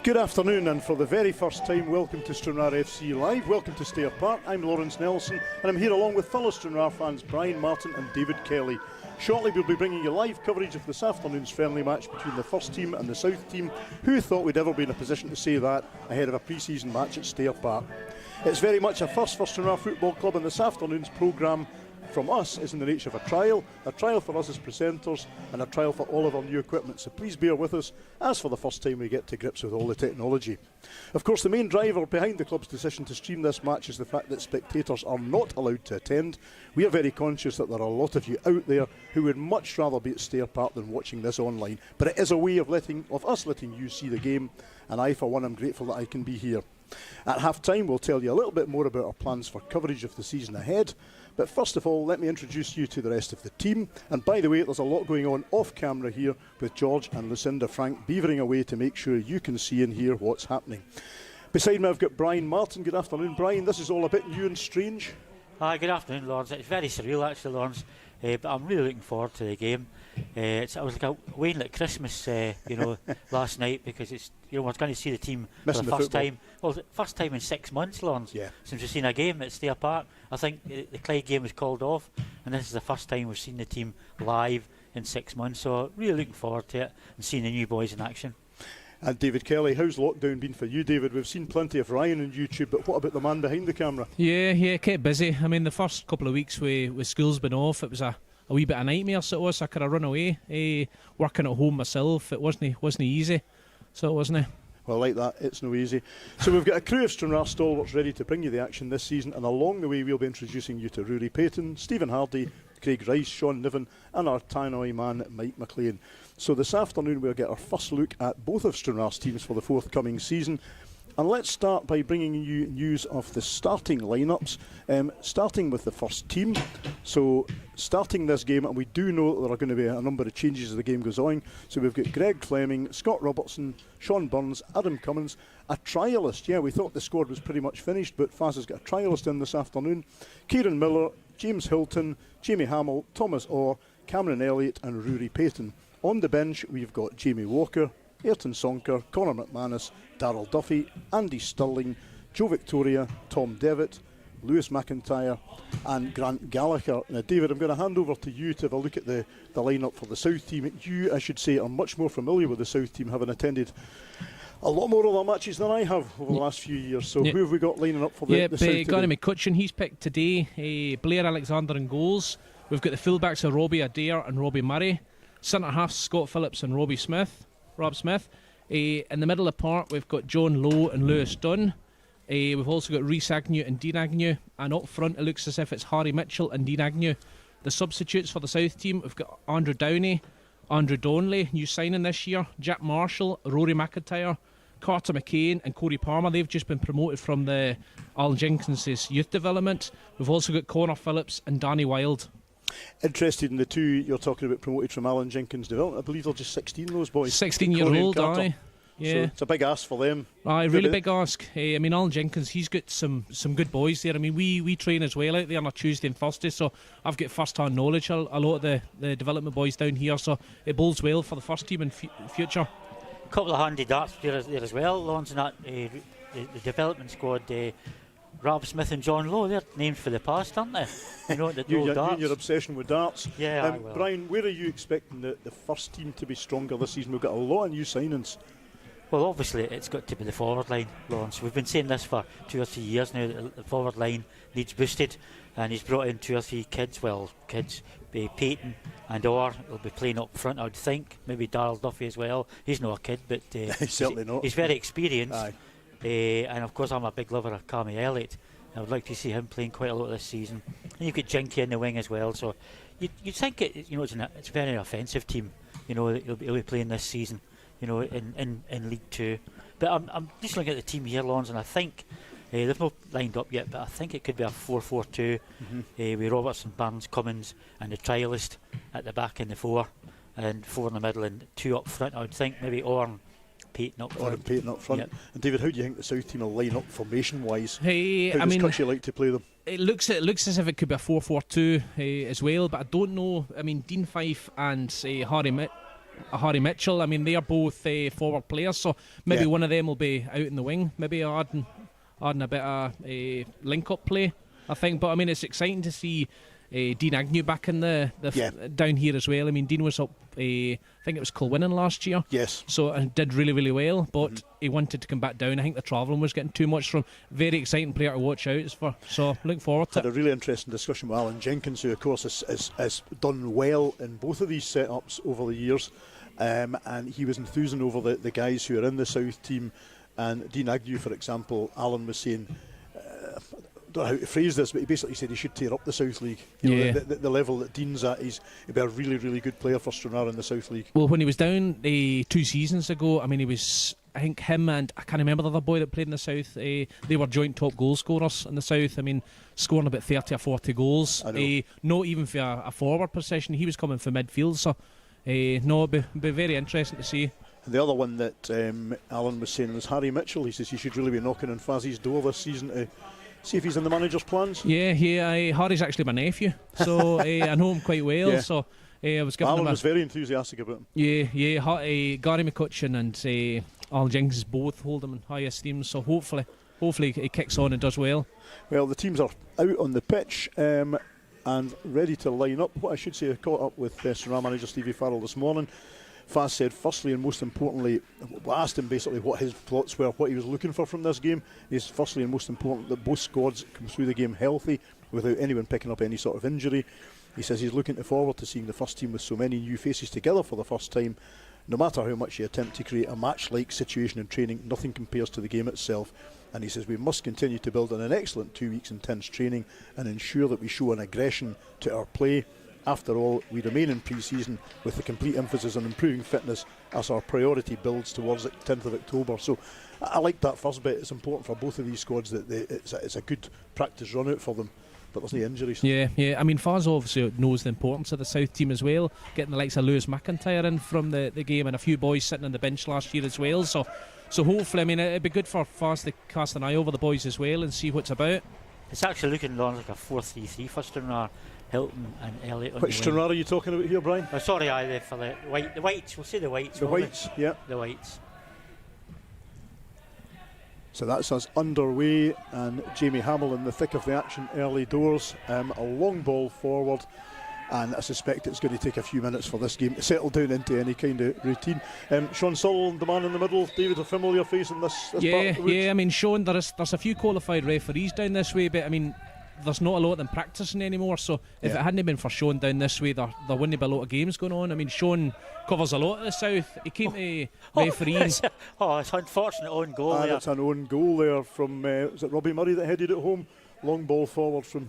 Good afternoon, and for the very first time, welcome to Stranraer FC Live. Welcome to Stair Park. I'm Laurence Nelson, and I'm here along with fellow Stranraer fans Brian Martin and David Kelly. Shortly we'll be bringing you live coverage of this afternoon's friendly match between the first team and the South team. Who thought we'd ever be in a position to say that ahead of a pre-season match at Stair Park? It's very much a first for Stranraer Football Club, and this afternoon's programme from us is in the nature of a trial for us as presenters and a trial for all of our new equipment, so please bear with us as for the first time we get to grips with all the technology. Of course, the main driver behind the club's decision to stream this match is the fact that spectators are not allowed to attend. We are very conscious that there are a lot of you out there who would much rather be at Stair Park than watching this online, but it is a way of us letting you see the game, and I for one am grateful that I can be here. At half time we'll tell you a little bit more about our plans for coverage of the season ahead. But first of all, let me introduce you to the rest of the team. And by the way, there's a lot going on off camera here with George and Lucinda Frank beavering away to make sure you can see and hear what's happening. Beside me I've got Brian Martin. Good afternoon, Brian. This is all a bit new and strange. Hi, good afternoon, Lawrence. It's very surreal actually, Lawrence, but I'm really looking forward to the game. I was like waiting at Christmas, last night, because it's we're going to see the team missing for the first football. time. Well, the first time in 6 months, Lawrence, since we've seen a game at Stair Park. I think the Clyde game was called off, and this is the first time we've seen the team live in 6 months. So really looking forward to it and seeing the new boys in action. And David Kelly, how's lockdown been for you, David? We've seen plenty of Ryan on YouTube, but what about the man behind the camera? Yeah, kept busy. I mean, the first couple of weeks with school's been off, it was a wee bit of a nightmare, so it was. I could have run away, working at home myself. It wasn't easy, so it wasn't. Well, like that, it's no easy. So we've got a crew of Stranraer stalwarts ready to bring you the action this season, and along the way we'll be introducing you to Rory Payton, Stephen Hardy, Craig Rice, Sean Niven and our Tannoy man Mike McLean. So this afternoon we'll get our first look at both of Stranraer's teams for the forthcoming season. And let's start by bringing you news of the starting lineups, starting with the first team. So starting this game, and we do know that there are going to be a number of changes as the game goes on. So we've got Greg Fleming, Scott Robertson, Sean Burns, Adam Cummins, a trialist. Yeah, we thought the squad was pretty much finished, but Faz has got a trialist in this afternoon. Kieran Miller, James Hilton, Jamie Hamill, Thomas Orr, Cameron Elliott and Rory Payton. On the bench we've got Jamie Walker, Ayrton Sonker, Conor McManus, Darryl Duffy, Andy Stirling, Joe Victoria, Tom Devitt, Lewis McIntyre and Grant Gallagher. Now David, I'm going to hand over to you to have a look at the lineup for the South team. You, I should say, are much more familiar with the South team, having attended a lot more of their matches than I have over the last few years. So who have we got lining up for the South today? Gary McCutcheon, he's picked today. Blair Alexander in goals. We've got the fullbacks of Robbie Adair and Robbie Murray. Centre half Scott Phillips and Rob Smith. In the middle of the park we've got John Lowe and Lewis Dunn. We've also got Rhys Agnew and Dean Agnew, and up front it looks as if it's Harry Mitchell and Dean Agnew. The substitutes for the South team, we've got Andrew Downey, Andrew Donnelly, new signing this year, Jack Marshall, Rory McIntyre, Carter McCain and Corey Palmer. They've just been promoted from the Alan Jenkins' youth development. We've also got Connor Phillips and Danny Wilde. Interested in the two you're talking about promoted from Alan Jenkins' development. I believe they're just 16, those boys. 16-year-old, aye. Yeah. So it's a big ask for them. Aye, really big ask. I mean, Alan Jenkins, he's got some good boys there. I mean, we train as well out there on a Tuesday and Thursday, so I've got first-hand knowledge a lot of the development boys down here, so it bodes well for the first team in future. A couple of handy darts there as well, Lawrence, and that the development squad. Rob Smith and John Lowe, they're named for the past, aren't they? You know, your obsession with darts. Yeah, Brian, where are you expecting the first team to be stronger this season? We've got a lot of new signings. Well, obviously it's got to be the forward line, Lawrence. We've been saying this for 2 or 3 years now, that the forward line needs boosted, and he's brought in 2 or 3 kids, Peyton and Orr will be playing up front, I would think. Maybe Darryl Duffy as well. He's not a kid, but he's certainly not. He's very experienced. Aye. And of course I'm a big lover of Cammy Elliott. I would like to see him playing quite a lot this season. And you've got Jinky in the wing as well, so you'd think it's a very offensive team. He'll be playing this season, in League 2. But I'm just looking at the team here, Lawrence, and I think they've not lined up yet, but I think it could be a 4-4-2 with Robertson, Barnes, Cummins and the trialist at the back in the 4 and 4 in the middle and 2 up front. I would think maybe Orn Peyton up front. Yep. And David, how do you think the South team will line up formation-wise? How does Cutchy like to play them? It looks as if it could be a 4-4-2 as well, but I don't know. I mean, Dean Fife and Harry a Harry Mitchell. I mean, they're both forward players, so maybe one of them will be out in the wing, maybe adding a bit of link-up play, I think. But I mean, it's exciting to see Dean Agnew back in the down here as well. I mean, Dean was up, I think it was Kilwinning last year. Yes. So did really, really well, but he wanted to come back down. I think the travelling was getting too much from. Very exciting player to watch out for. So looking forward to it. Had a really interesting discussion with Alan Jenkins, who of course has done well in both of these setups over the years, and he was enthusing over the guys who are in the South team. And Dean Agnew, for example, Alan was saying, I don't know how to phrase this, but he basically said he should tear up the South League. You know, the level that Dean's at, he'd be a really, really good player for Stranraer in the South League. Well, when he was down 2 seasons ago, I mean, he was, I think him and, I can't remember the other boy that played in the South, they were joint top goal scorers in the South. I mean, scoring about 30 or 40 goals. Not even for a forward position, he was coming for midfield, so no, it'd be very interesting to see. And the other one that Alan was saying was Harry Mitchell. He says he should really be knocking on Fazzy's door this season to see if he's in the manager's plans. Yeah, Harry's actually my nephew, so I know him quite well. So I was giving Alan him was very enthusiastic about him. Yeah, Gary McCutcheon and Alan Jenkins both hold him in high esteem. So hopefully he kicks on and does well. Well, the teams are out on the pitch and ready to line up. What I should say, I caught up with Stranraer manager Stevie Farrell this morning. Faz said, firstly and most importantly, I asked him basically what his thoughts were, what he was looking for from this game. Is firstly and most important that both squads come through the game healthy without anyone picking up any sort of injury. He says he's looking forward to seeing the first team with so many new faces together for the first time. No matter how much you attempt to create a match-like situation in training, nothing compares to the game itself. And he says we must continue to build on an excellent 2 weeks intense training and ensure that we show an aggression to our play. After all, we remain in pre-season with the complete emphasis on improving fitness as our priority builds towards the 10th of October. So I like that first bit. It's important for both of these squads that it's a good practice run out for them, but there's no injuries. Yeah. I mean, Faz obviously knows the importance of the South team as well, getting the likes of Lewis McIntyre in from the game and a few boys sitting on the bench last year as well. So hopefully, I mean, it'd be good for Faz to cast an eye over the boys as well and see what's about. It's actually looking like a 4-3-3 for Stranraer. Hilton and Elliott on Which Stranraer are you talking about here, Brian? Oh, sorry, for the whites. We'll say the whites. The whites, yeah. The whites. So that's us underway, and Jamie Hamill in the thick of the action early doors. A long ball forward, and I suspect it's going to take a few minutes for this game to settle down into any kind of routine. Sean Sutherland, the man in the middle. David, a familiar face in this part of the woods. I mean, Sean, there's a few qualified referees down this way, but I mean, there's not a lot of them practising anymore, so if it hadn't been for Sean down this way, there wouldn't be a lot of games going on. I mean, Sean covers a lot of the South. He came to refereeing. It's unfortunate own goal there. It's an own goal there from, was it Robbie Murray that headed it home? Long ball forward from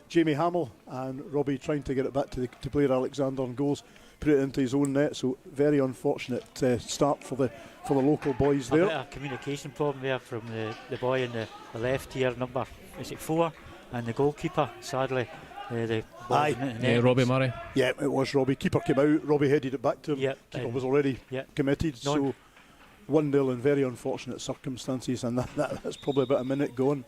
Jamie Hamill, and Robbie trying to get it back to player Alexander and goals, put it into his own net. So very unfortunate start for the local boys there. A bit of a communication problem there from the boy in the left here, number, is it 4? And the goalkeeper, sadly, the ball Robbie Murray. Yeah, it was Robbie. Keeper came out, Robbie headed it back to him. Keeper was already committed, so 1-0 in very unfortunate circumstances, and that's probably about a minute gone.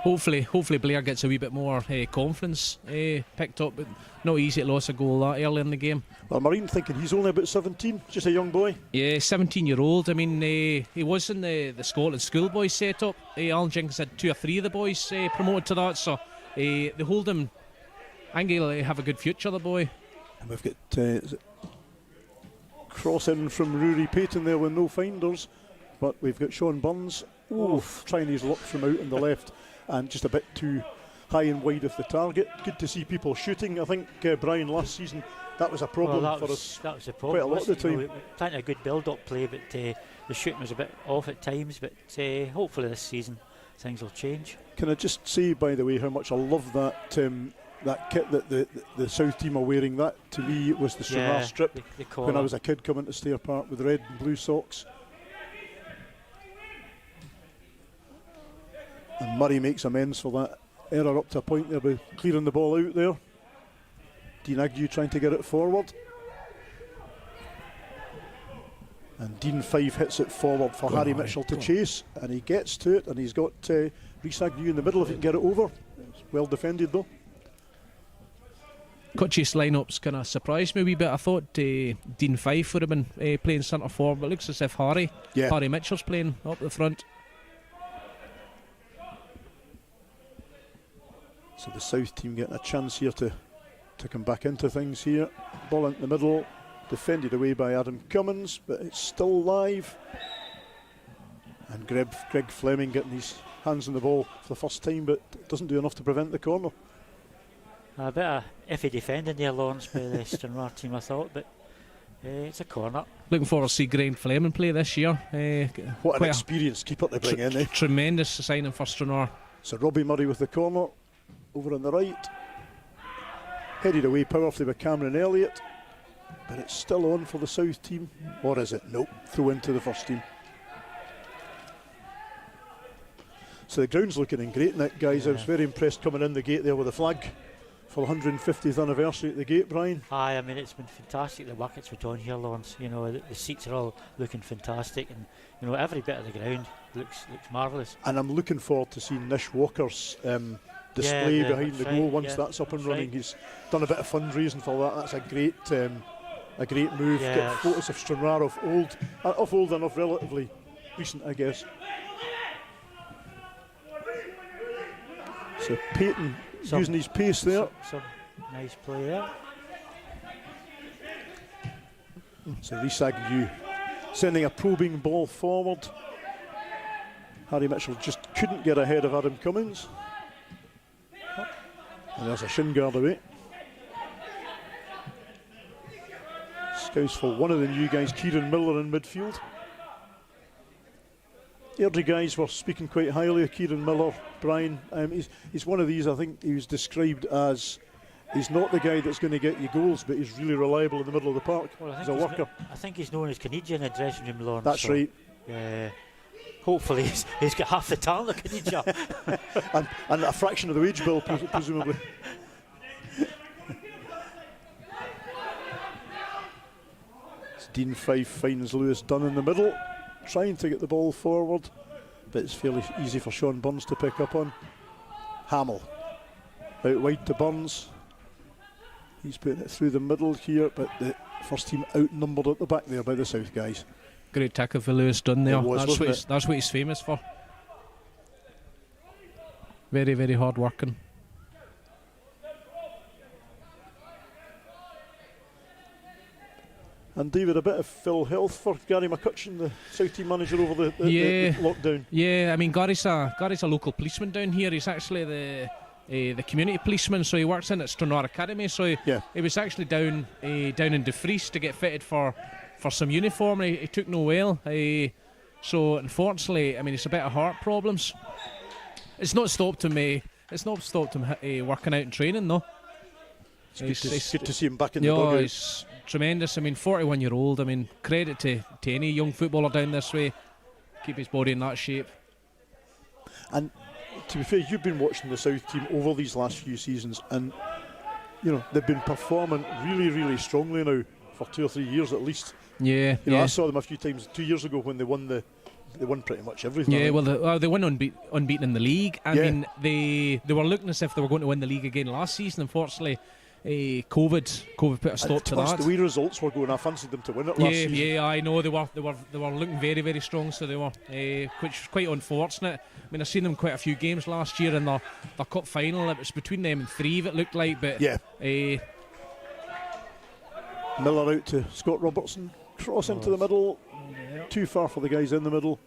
Hopefully Blair gets a wee bit more confidence picked up, but not easy to lose a goal that early in the game. Well, Marine thinking he's only about 17, just a young boy. Yeah, 17-year-old. I mean, he was in the Scotland schoolboys set-up. Alan Jenkins had 2 or 3 of the boys promoted to that, so they hold him. I think he'll have a good future, the boy. And we've got is it cross in from Rory Payton there with no finders, but we've got Sean Burns trying his luck from out on the left, and just a bit too high and wide of the target. Good to see people shooting. I think Brian, last season that was a problem for us. That was a problem. Quite a lot of the time. Plenty of good build-up play, but the shooting was a bit off at times. But hopefully this season things will change. Can I just say, by the way, how much I love that that kit that the South team are wearing? That to me was the Stranraer strip when I was a kid coming to Stair Park with red and blue socks. And Murray makes amends for that error up to a point there by clearing the ball out there. Dean Agnew trying to get it forward. And Dean Five hits it forward for Harry Mitchell to chase, and he gets to it, and he's got Rhys Agnew in the middle if he can get it over. It's well defended though. Cutchase lineup's kind of surprised me a wee bit. I thought Dean Fife would have been playing centre forward, but it looks as if Harry Mitchell's playing up the front. So the South team getting a chance here to come back into things here. Ball into the middle, defended away by Adam Cummins, but it's still live. And Greg Fleming getting his hands on the ball for the first time, but doesn't do enough to prevent the corner. A bit of iffy defending there, Laurence, by the Stranraer team, I thought, but it's a corner. Looking forward to see Greg Fleming play this year. What an experienced keeper to bring in, eh? Tremendous signing for Stranraer. So Robbie Murray with the corner, over on the right. Headed away powerfully by Cameron Elliott, but it's still on for the South team. Or is it? Nope, throw into the first team. So the ground's looking in great nick, guys. I was very impressed coming in the gate there with the flag for the 150th anniversary at the gate, Brian. Aye, I mean, it's been fantastic, the work that's been done here, Laurence. You know, the seats are all looking fantastic, and you know, every bit of the ground looks marvellous. And I'm looking forward to seeing Nish Walker's display behind the goal once that's up and running. He's done a bit of fundraising for that. That's a great move. Get photos of Stranraer of old and of relatively recent, I guess. So Peyton using his pace there. Some nice play there. So Rhys Agnew sending a probing ball forward. Harry Mitchell just couldn't get ahead of Adam Cummins. And there's a shin guard away. Scouts for one of the new guys, Kieran Miller in midfield. Airdrie guys were speaking quite highly of Kieran Miller, Brian. He's one of these, I think he was described as, he's not the guy that's going to get you goals, but he's really reliable in the middle of the park. Well, he's a worker. I think he's known as Canadian in the dressing room, Laurence. That's right. Yeah. Hopefully he's got half the talent of Canadian. and a fraction of the wage bill, presumably. Dean Fife finds Lewis Dunn in the middle, trying to get the ball forward, but it's fairly easy for Sean Burns to pick up on. Hamill out wide to Burns. He's putting it through the middle here, but the first team outnumbered at the back there by the South guys. Great tackle for Lewis Dunn there. That's what he's famous for. Very, very hard working. And David, a bit of ill health for Gary McCutcheon, the South team manager, over the lockdown. Yeah, I mean Gary's a local policeman down here. He's actually the community policeman, so he works in at Stranraer Academy. So he was actually down in De Vries to get fitted for some uniform. He took no well. So unfortunately, I mean, it's a bit of heart problems. It's not stopped him. Working out and training though. It's good to see him back in the dugout. He's tremendous. I mean, 41-year-old. I mean, credit to any young footballer down this way. Keep his body in that shape. And to be fair, you've been watching the South team over these last few seasons, and you know they've been performing really, really strongly now for 2 or 3 years at least. Yeah, you know, I saw them a few times 2 years ago when they won pretty much everything. Yeah, well, they won unbeaten in the league. I mean, they were looking as if they were going to win the league again last season. Unfortunately, COVID put a stop to that. The way results were going, I fancied them to win it last season. Yeah, I know they were looking very, very strong. So they were, which was quite unfortunate. I mean, I've seen them quite a few games last year in their cup final. It was between them and Thrieve, it looked like. But Miller out to Scott Robertson, cross into the middle. Too far for the guys in the middle,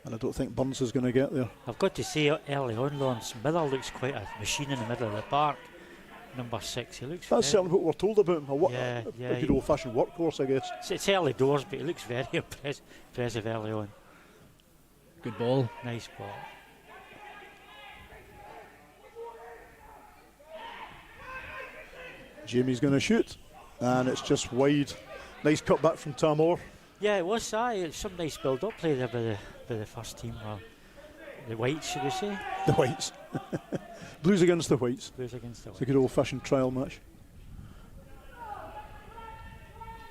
and I don't think Burns is going to get there. I've got to say early on, Laurence, Miller looks quite a machine in the middle of the park. Number 6, he looks. That's certainly what we're told about him. A good old-fashioned workhorse, I guess. It's early doors, but he looks very impressive early on. Good ball. Nice ball. Jamie's going to shoot, and it's just wide. Nice cut back from Tamor. Yeah, it was. It's some nice build-up play there by the first team. Well, the Whites, should we say? The Whites. Blues against the Whites. Blues against the Whites. It's a good old-fashioned trial match.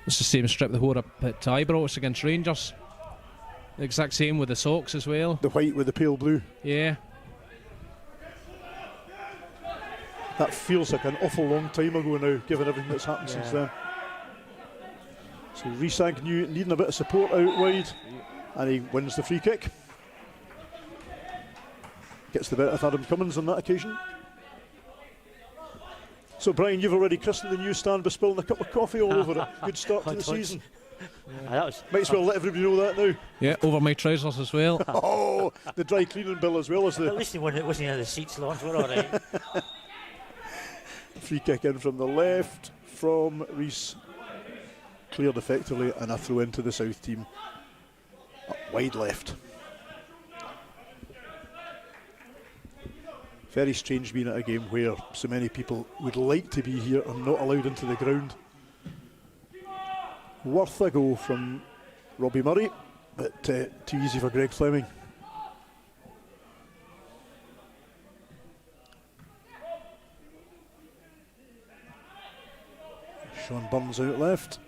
It's the same strip they wore up at Ibrox against Rangers. The exact same with the socks as well. The white with the pale blue. Yeah. That feels like an awful long time ago now, given everything that's happened since then. So Rhys Agnew needing a bit of support out wide, and he wins the free kick. Gets the better of Adam Cummins on that occasion. So Brian, you've already christened the new stand by spilling a cup of coffee all over it. Good start to the season. Might as well let everybody know that now. Yeah, over my trousers as well. Oh, the dry cleaning bill as well as the At least it wasn't in the seats, Laurence. We're all right. free kick in from the left from Rhys. Cleared effectively, and a throw into the South team. Up wide left. Very strange being at a game where so many people would like to be here and not allowed into the ground. Worth a go from Robbie Murray, but too easy for Greg Fleming. Sean Burns out left.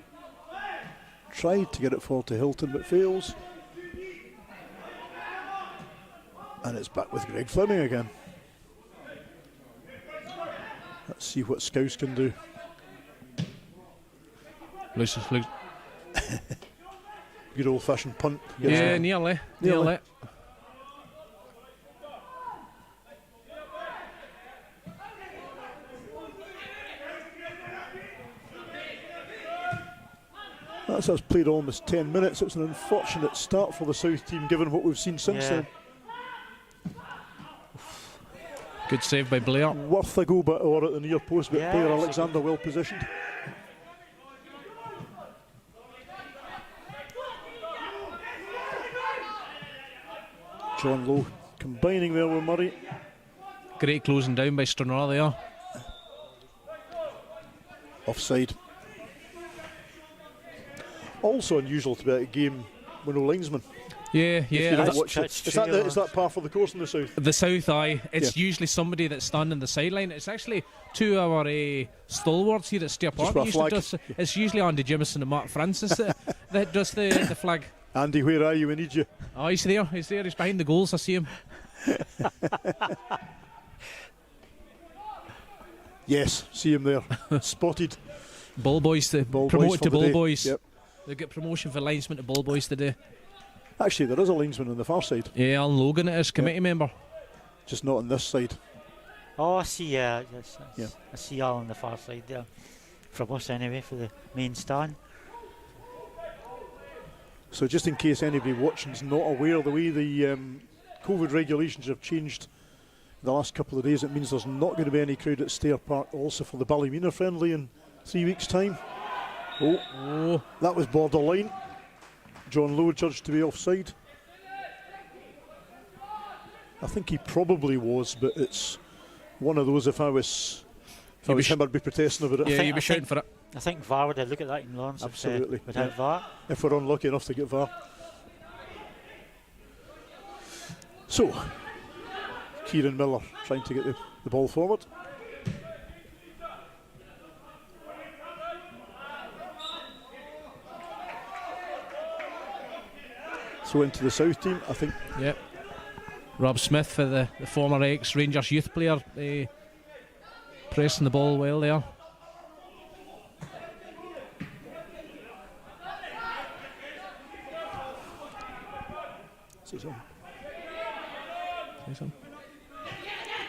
Tried to get it forward to Hilton but fails. And it's back with Greg Fleming again. Let's see what Scouse can do. Loose. Good old fashioned punt. Yeah, nearly. That's us played almost 10 minutes. It's an unfortunate start for the South team given what we've seen since then. Good save by Blair. Worth a go, but or at the near post, but player Alexander well positioned. John Lowe combining there with Murray. Great closing down by Stranraer there. Offside. Also unusual to be at a game with no linesman. Yeah. Is that par for the course in the South? The South, aye. It's usually somebody that's standing on the sideline. It's actually two of our stalwarts here at Stair Park. It's usually Andy Jimison and Mark Francis that does the flag. Andy, where are you? We need you. Oh, he's there. He's behind the goals. I see him. Yes, see him there. Spotted. Ball boys, promoted to ball boys. Yep. They get promotion for linesman to ball boys today. Actually, there is a linesman on the far side. Yeah, Alan Logan it is, committee member. Just not on this side. Oh, I see. I see Al on the far side there, from us anyway, for the main stand. So just in case anybody watching's not aware, the way the COVID regulations have changed the last couple of days, it means there's not going to be any crowd at Stair Park also for the Ballymena friendly in 3 weeks' time. Oh, that was borderline. John Lowe judged to be offside. I think he probably was, but it's one of those if I was him, I'd be protesting about it. Yeah, you'd be shouting for it. I think VAR would have looked at that in Laurence. Absolutely. Without VAR. If we're unlucky enough to get VAR. So, Kieran Miller trying to get the ball forward. So into the South team, I think. Yep. Rob Smith for the former ex-Rangers youth player, pressing the ball well there.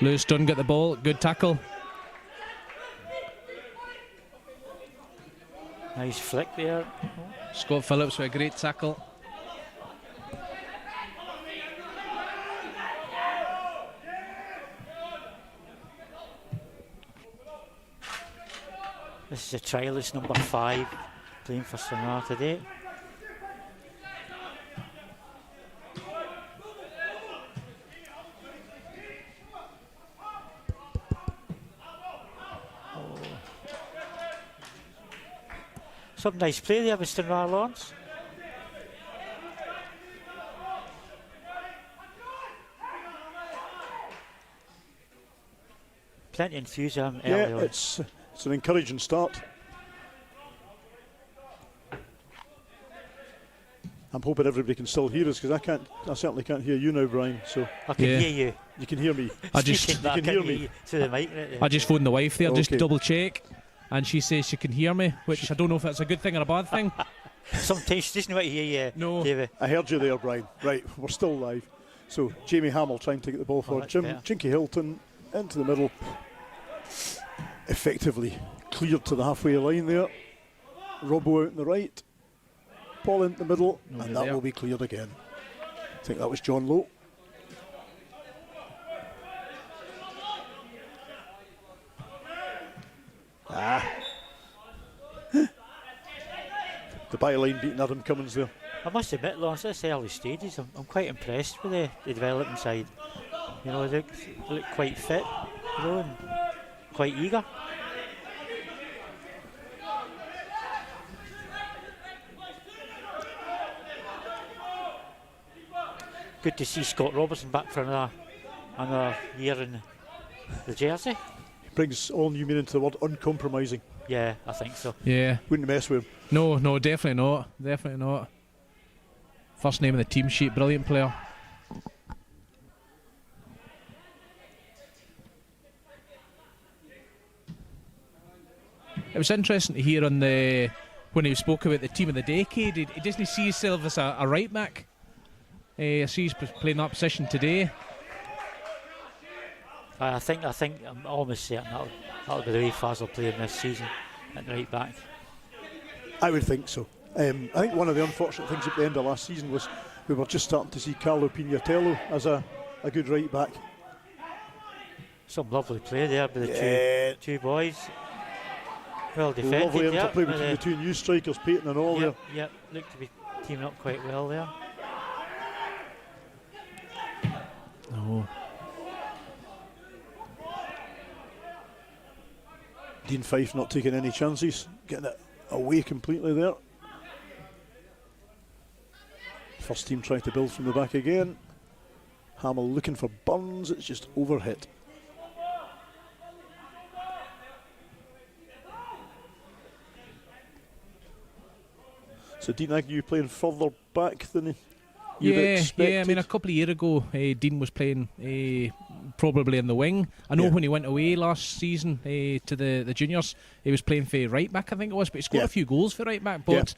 Lewis Dunn got the ball, good tackle. Nice flick there. Scott Phillips with a great tackle. This is a trialist number 5 playing for Stranraer today. Some nice play there with Stranraer, Laurence. Plenty of enthusiasm early on. It's an encouraging start. I'm hoping everybody can still hear us, because I certainly can't hear you now, Brian. So I can hear you. You can hear me. I just Speaking, but you can I can't hear me. you through the mic. Right there. I just phoned the wife there just to Okay. double check, and she says she can hear me, which I don't know if that's a good thing or a bad thing. Sometimes she doesn't want to hear you, No. David. I heard you there, Brian. Right, we're still live. So Jamie Hamill trying to get the ball forward. that's Jim better. Jinky Hilton into the middle. Effectively cleared to the halfway line there. Robbo out on the right. Paul into the middle, and that there. will be cleared again. I think that was John Lowe. The byline beating Adam Cummins there. I must admit, Lawrence, at this early stages, I'm quite impressed with the development side. You know, they look quite fit, you know, and quite eager. Good to see Scott Robertson back for another year in the jersey. He brings all new meaning to the word uncompromising. Yeah, I think so. Yeah. Wouldn't mess with him. No, definitely not. Definitely not. First name in the team sheet, brilliant player. It was interesting to hear when he spoke about the team of the decade. He doesn't see himself as a right back. I see he's playing that position today. I think I'm almost certain that'll be the way Faz will play in this season at right back. I would think so. I think one of the unfortunate things at the end of last season was we were just starting to see Carlo Pignatello as a good right back. Some lovely play there by the two boys. Well defended. Lovely interplay by between the two new strikers, Peyton and all there. Yep, looked to be teaming up quite well there. No. Dean Fife not taking any chances, getting it away completely there. First team trying to build from the back again. Hamill looking for Burns, it's just overhit. So Dean Agnew playing further back than you'd expected. Yeah. I mean, a couple of years ago, Dean was playing probably in the wing. I know when he went away last season to the juniors, he was playing for right back, I think it was, but he scored a few goals for right back. But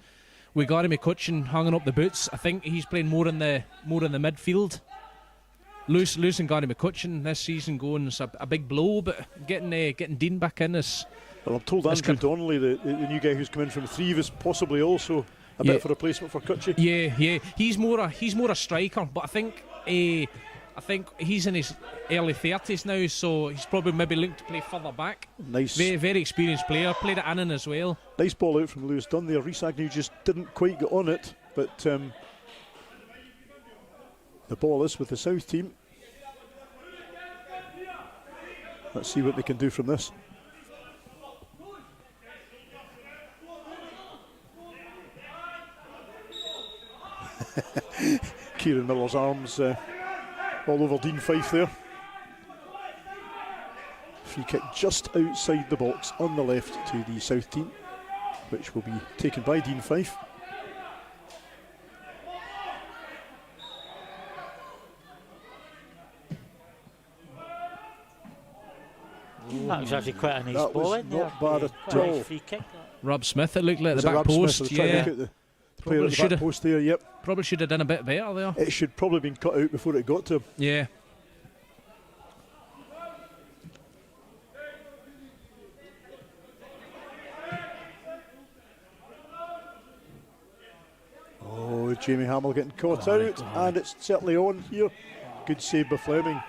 with Gary McCutcheon hanging up the boots, I think he's playing more in the midfield. Losing Gary McCutcheon this season going is a big blow, but getting Dean back in is. Well, I'm told Andrew Donnelly, the new guy who's come in from Threave, is possibly also a bit of a replacement for Cutchy. Yeah. He's more a striker, but I think he's in his early 30s now, so he's probably maybe linked to play further back. Nice. Very experienced player. Played at Annan as well. Nice ball out from Lewis Dunn there. Rhys Agnew just didn't quite get on it, but the ball is with the South team. Let's see what they can do from this. Kieran Miller's arms all over Dean Fife there. Free kick just outside the box on the left to the South team, which will be taken by Dean Fife. That was actually quite a nice That ball was in there. not bad at Quite a all. nice free kick. Rob Smith, it looked like Was the it back Rob post. Smith? Trying to look at the player at the back post there. Yep. Probably should have done a bit better there. It should probably have been cut out before it got to him. Yeah. Oh, Jamie Hamill getting caught out, and it's certainly on here. Good save by Fleming.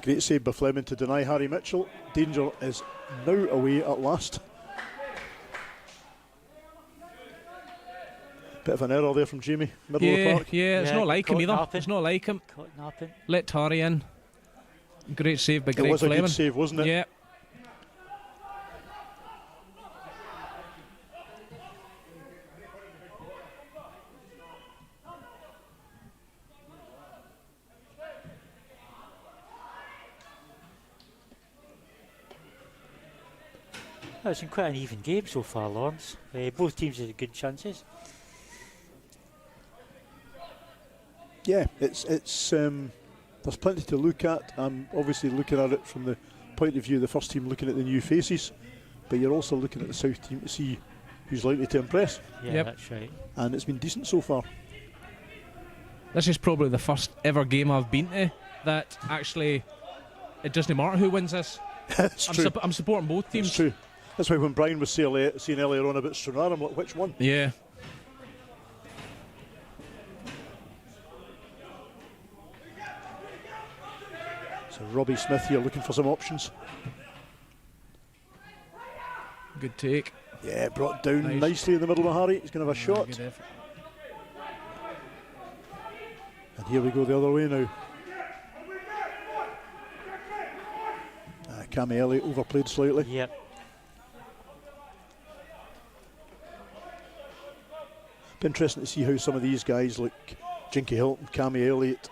Great save by Fleming to deny Harry Mitchell. Danger is now away at last. Bit of an error there from Jamie, middle of the park. Yeah, it's not like him caught either. napping. It's not like him. Caught napping. Let Tarry in. Great save by It Greg was a Fleming. good save, wasn't it? Yeah. Well, it's been quite an even game so far, Lawrence. Both teams had good chances. Yeah, it's there's plenty to look at. I'm obviously looking at it from the point of view of the first team looking at the new faces, but you're also looking at the South team to see who's likely to impress. Yeah, that's right. And it's been decent so far. This is probably the first ever game I've been to that actually it doesn't matter who wins this. It's true. I'm supporting both teams. It's true. That's why when Brian was saying earlier on about Stranraer, I'm like, which one? Yeah. So Robbie Smith here looking for some options. Good take. Yeah, brought down Nice. nicely in the middle of Harry. He's going to have a shot. Good effort. And here we go the other way now. Cammy Elliott overplayed slightly. Yep. Be interesting to see how some of these guys like Jinky Hilton, Cammy Elliott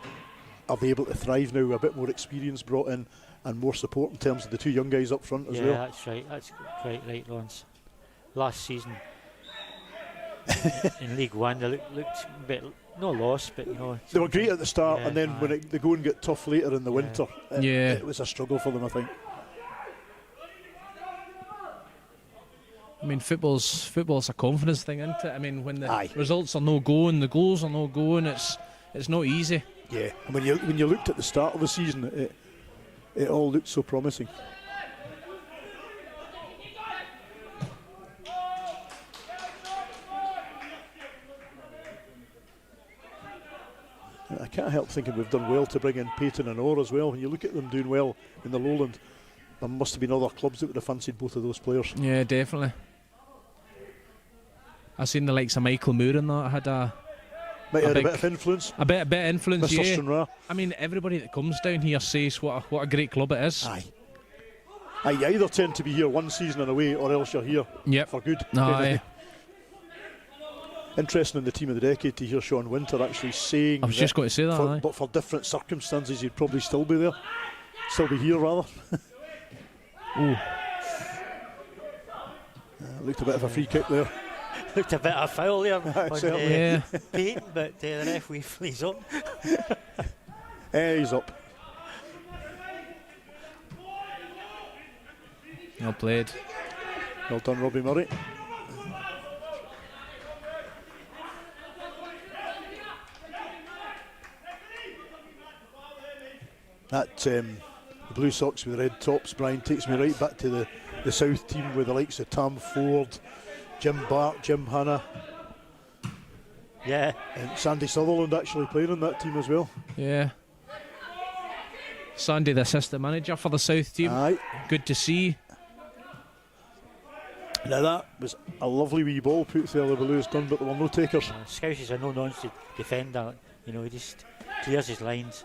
are they able to thrive now, a bit more experience brought in and more support in terms of the two young guys up front as Yeah, well. that's right. That's quite right, Lawrence. Last season in League One, they looked a bit, no loss, but you know. They were great at the start, Yeah, and then when the going got tough later in the winter, it was a struggle for them, I think. I mean, football's a confidence thing, isn't it? I mean, when the Aye. results are no going, the goals are no going, it's not easy. Yeah, and when you looked at the start of the season, it all looked so promising. I can't help thinking we've done well to bring in Peyton and Orr as well. When you look at them doing well in the Lowland, there must have been other clubs that would have fancied both of those players. Yeah, definitely. I've seen the likes of Michael Moore and that had Might have had a bit of influence. a bit of influence. Mr. Yeah. Stranraer. I mean, everybody that comes down here says what a great club it is. Aye. You either tend to be here one season and away, or else you're here Yep. for good. Aye. Interesting in the team of the decade to hear Sean Winter actually saying I was just going to say that. Aye. but for different circumstances he'd probably still be there. Still be here rather. Ooh. Looked a bit of a free kick there. Looked a bit of a foul there on certainly. Yeah. Peyton, but the referee flees up. He's up. Well played. Well done, Robbie Murray. That the Blue Sox with the red tops, Brian, takes me right back to the South team with the likes of Tam Ford, Jim Bart, Jim Hanna, Yeah. and Sandy Sutherland actually playing on that team as well. Yeah. Sandy, the assistant manager for the South team. Aye. Good to see. Now that was a lovely wee ball put there by Lewis Dunn, but there were no takers. Scouse is a no-nonsense defender. You know, he just clears his lines.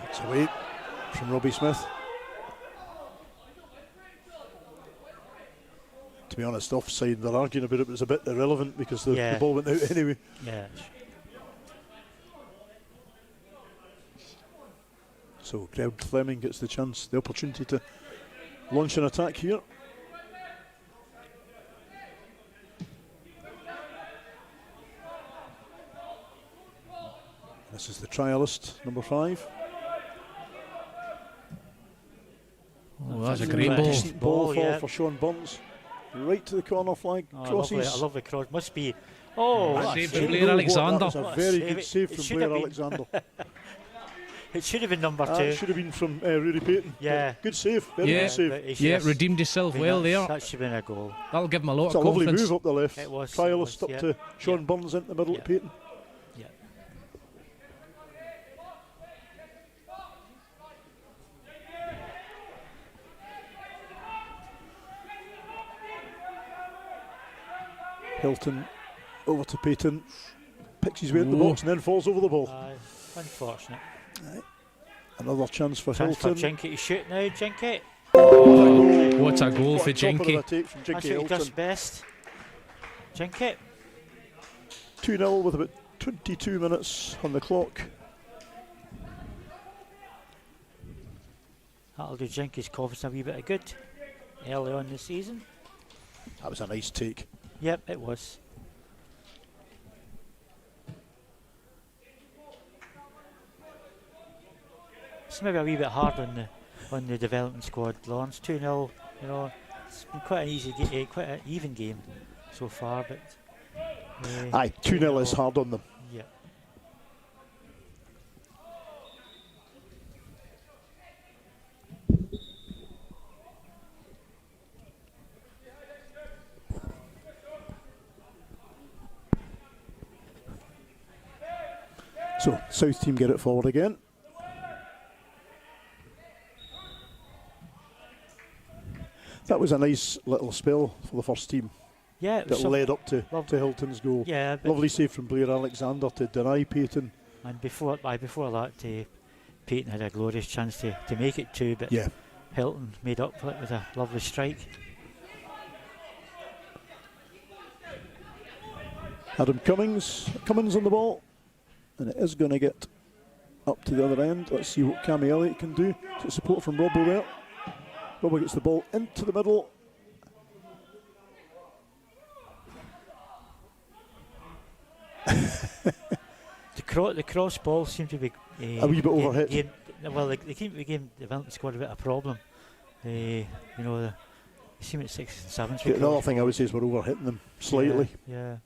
It's away from Robbie Smith. To be honest, offside, they're arguing about it, but it's a bit irrelevant because the ball went out anyway. Yeah. So Greg Fleming gets the opportunity to launch an attack here. This is the trialist, number 5. Oh, that's a That's great a ball. Decent ball yeah. for Sean Burns. Right to the corner flag, crosses. I love the cross. Must be. Oh, That's what a saved save. by Blair Alexander. That was a What a very save. good save It from should Blair have been. Alexander. It should have been number It 2. should have been from Rudy Payton. Yeah. Good save, very Yeah. good save. But he should Yeah, have redeemed himself well there. That should have been a goal. That'll give him a lot It's a of lovely confidence. move up the left. It was, Trialist it was, up to Sean Burns into the middle Yeah. at Payton. Yeah. Hilton over to Payton. Picks his way in the Ooh. box and then falls over the ball. Unfortunate. Another chance for Chance for Hilton. Jinky to shoot now. Jinky. What a goal for What a topper of Jinky. a take from That's Jinky what he does Hilton. best. Jinky. 2-0 with about 22 minutes on the clock. That'll do Jinky's confidence a wee bit of good early on in the season. That was a nice take. Yep, it was. It's maybe a wee bit hard on the development squad, Laurence. 2-0, you know, it's been quite an easy, quite an even game so far, but Aye, 2-0 is hard on them. Yeah. So South team get it forward again. That was a nice little spell for the first team. Yeah, it was That led up to Hilton's goal. Yeah, lovely save from Blair Alexander to deny Payton. And before that, Payton had a glorious chance to make it 2, but Yeah. Hilton made up for it with a lovely strike. Adam Cummins on the ball, and it is going to get up to the other end. Let's see what Cammy Elliott can do. So support from Robbo there. Robbo gets the ball into the middle. The cross ball seemed to be a wee bit overhit. Well, they gave the development squad a bit of a problem. You know, they seem at 6 and 7. The other thing I would say is we're overhitting them slightly. Yeah.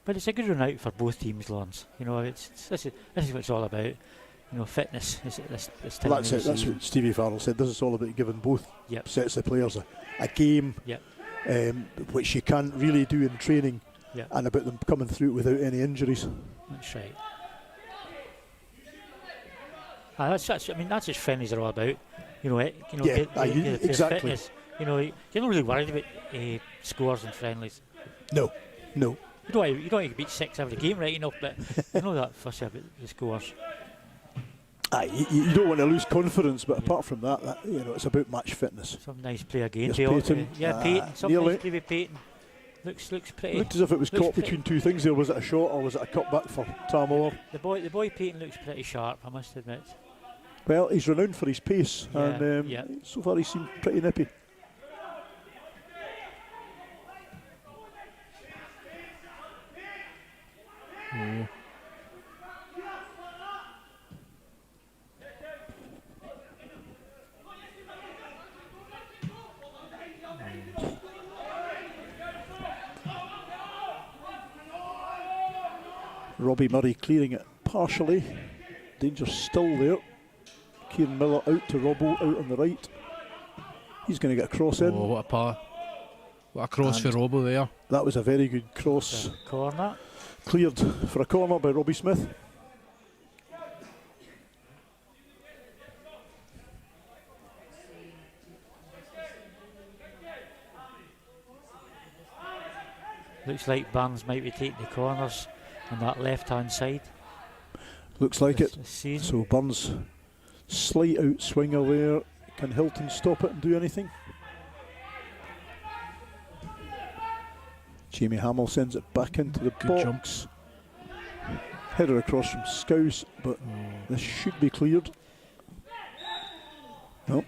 But it's a good run out for both teams, Laurence. You know, this is what it's all about. You know, fitness. This time Well, that's it. That's what Stevie Farrell said. This is all about giving both sets of players a game, which you can't really do in training, and about them coming through it without any injuries. That's right. That's what friendlies are all about. You know, Exactly. Fitness. You know, you're not really worried about scores and friendlies. No. You don't want to beat 6 every game, right enough, but you know that fussy about the scores. You don't want to lose confidence, but apart from that, you know, it's about match fitness. Some nice play again. Payton. Payton. Some nice play with Payton. Looks pretty. Looked as if it was caught between two things there. Was it a shot or was it a cutback for Tamor? The boy Payton looks pretty sharp, I must admit. Well, he's renowned for his pace, and so far he seemed pretty nippy. Robbie Murray clearing it partially. Danger still there. Kieran Miller out to Robbo, out on the right. He's going to get a cross in. Oh, what a power. What a cross for Robbo there. That was a very good cross. Corner. Cleared for a corner by Robbie Smith. Looks like Barnes might be taking the corners on that left-hand side. Looks like it. Season. So Burns, slight outswinger there. Can Hilton stop it and do anything? Jamie Hamill sends it back into the box. Header across from Scouse, but this should be cleared. No.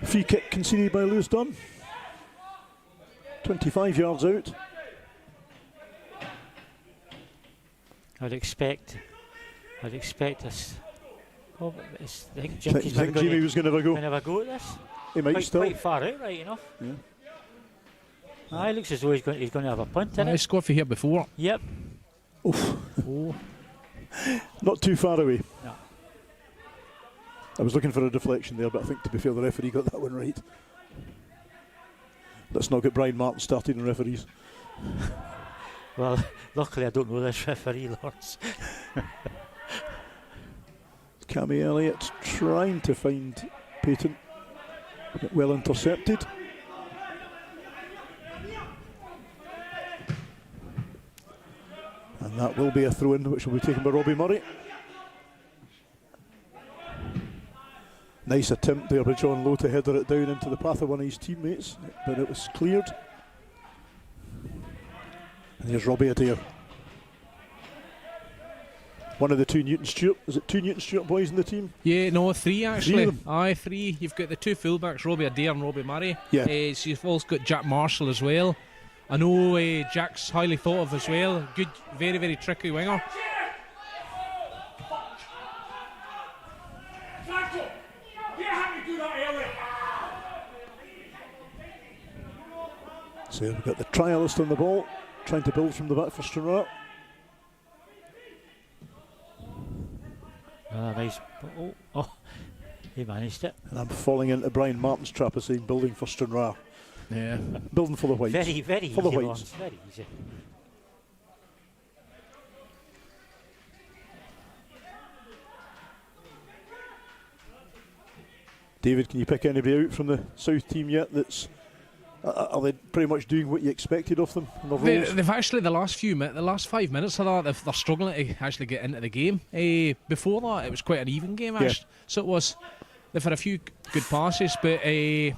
Free kick conceded by Lewis Dunn. 25 yards out. I'd expect this. Oh, I think Jamie was going to have a go. Have a go at this. He might still. Quite far out, right enough. Yeah. It looks as though he's going to have a punt in it. He scored for here before. Yep. Oh. Not too far away. No. I was looking for a deflection there, but I think, to be fair, the referee got that one right. Let's not get Brian Martin started in referees. Well, luckily I don't know this referee, Laurence. Cammy Elliott trying to find Payton. Well intercepted. And that will be a throw-in, which will be taken by Robbie Murray. Nice attempt there by John Lowe to header it down into the path of one of his teammates, but it was cleared. And here's Robbie Adair. One of the two Newton Stewart, is it two Newton Stewart boys in the team? Yeah, no, three actually. Three of them? Aye, three. You've got the two fullbacks, Robbie Adair and Robbie Murray. Yeah. So you've also got Jack Marshall as well. I know Jack's highly thought of as well. Good, very, very tricky winger. So we've got the trialist on the ball, trying to build from the back for Stranraer. Nice. Oh, he managed it. And I'm falling into Brian Martin's trap of saying building for Stranraer. Yeah. Building for the Whites. Very, very for easy, the Whites. Laurence, very easy. David, can you pick anybody out from the South team yet that's... are they pretty much doing what you expected of them in their roles? They've actually, the last 5 minutes of that, they're struggling to actually get into the game. Before that, it was quite an even game, actually. So it was. They've had a few good passes, but it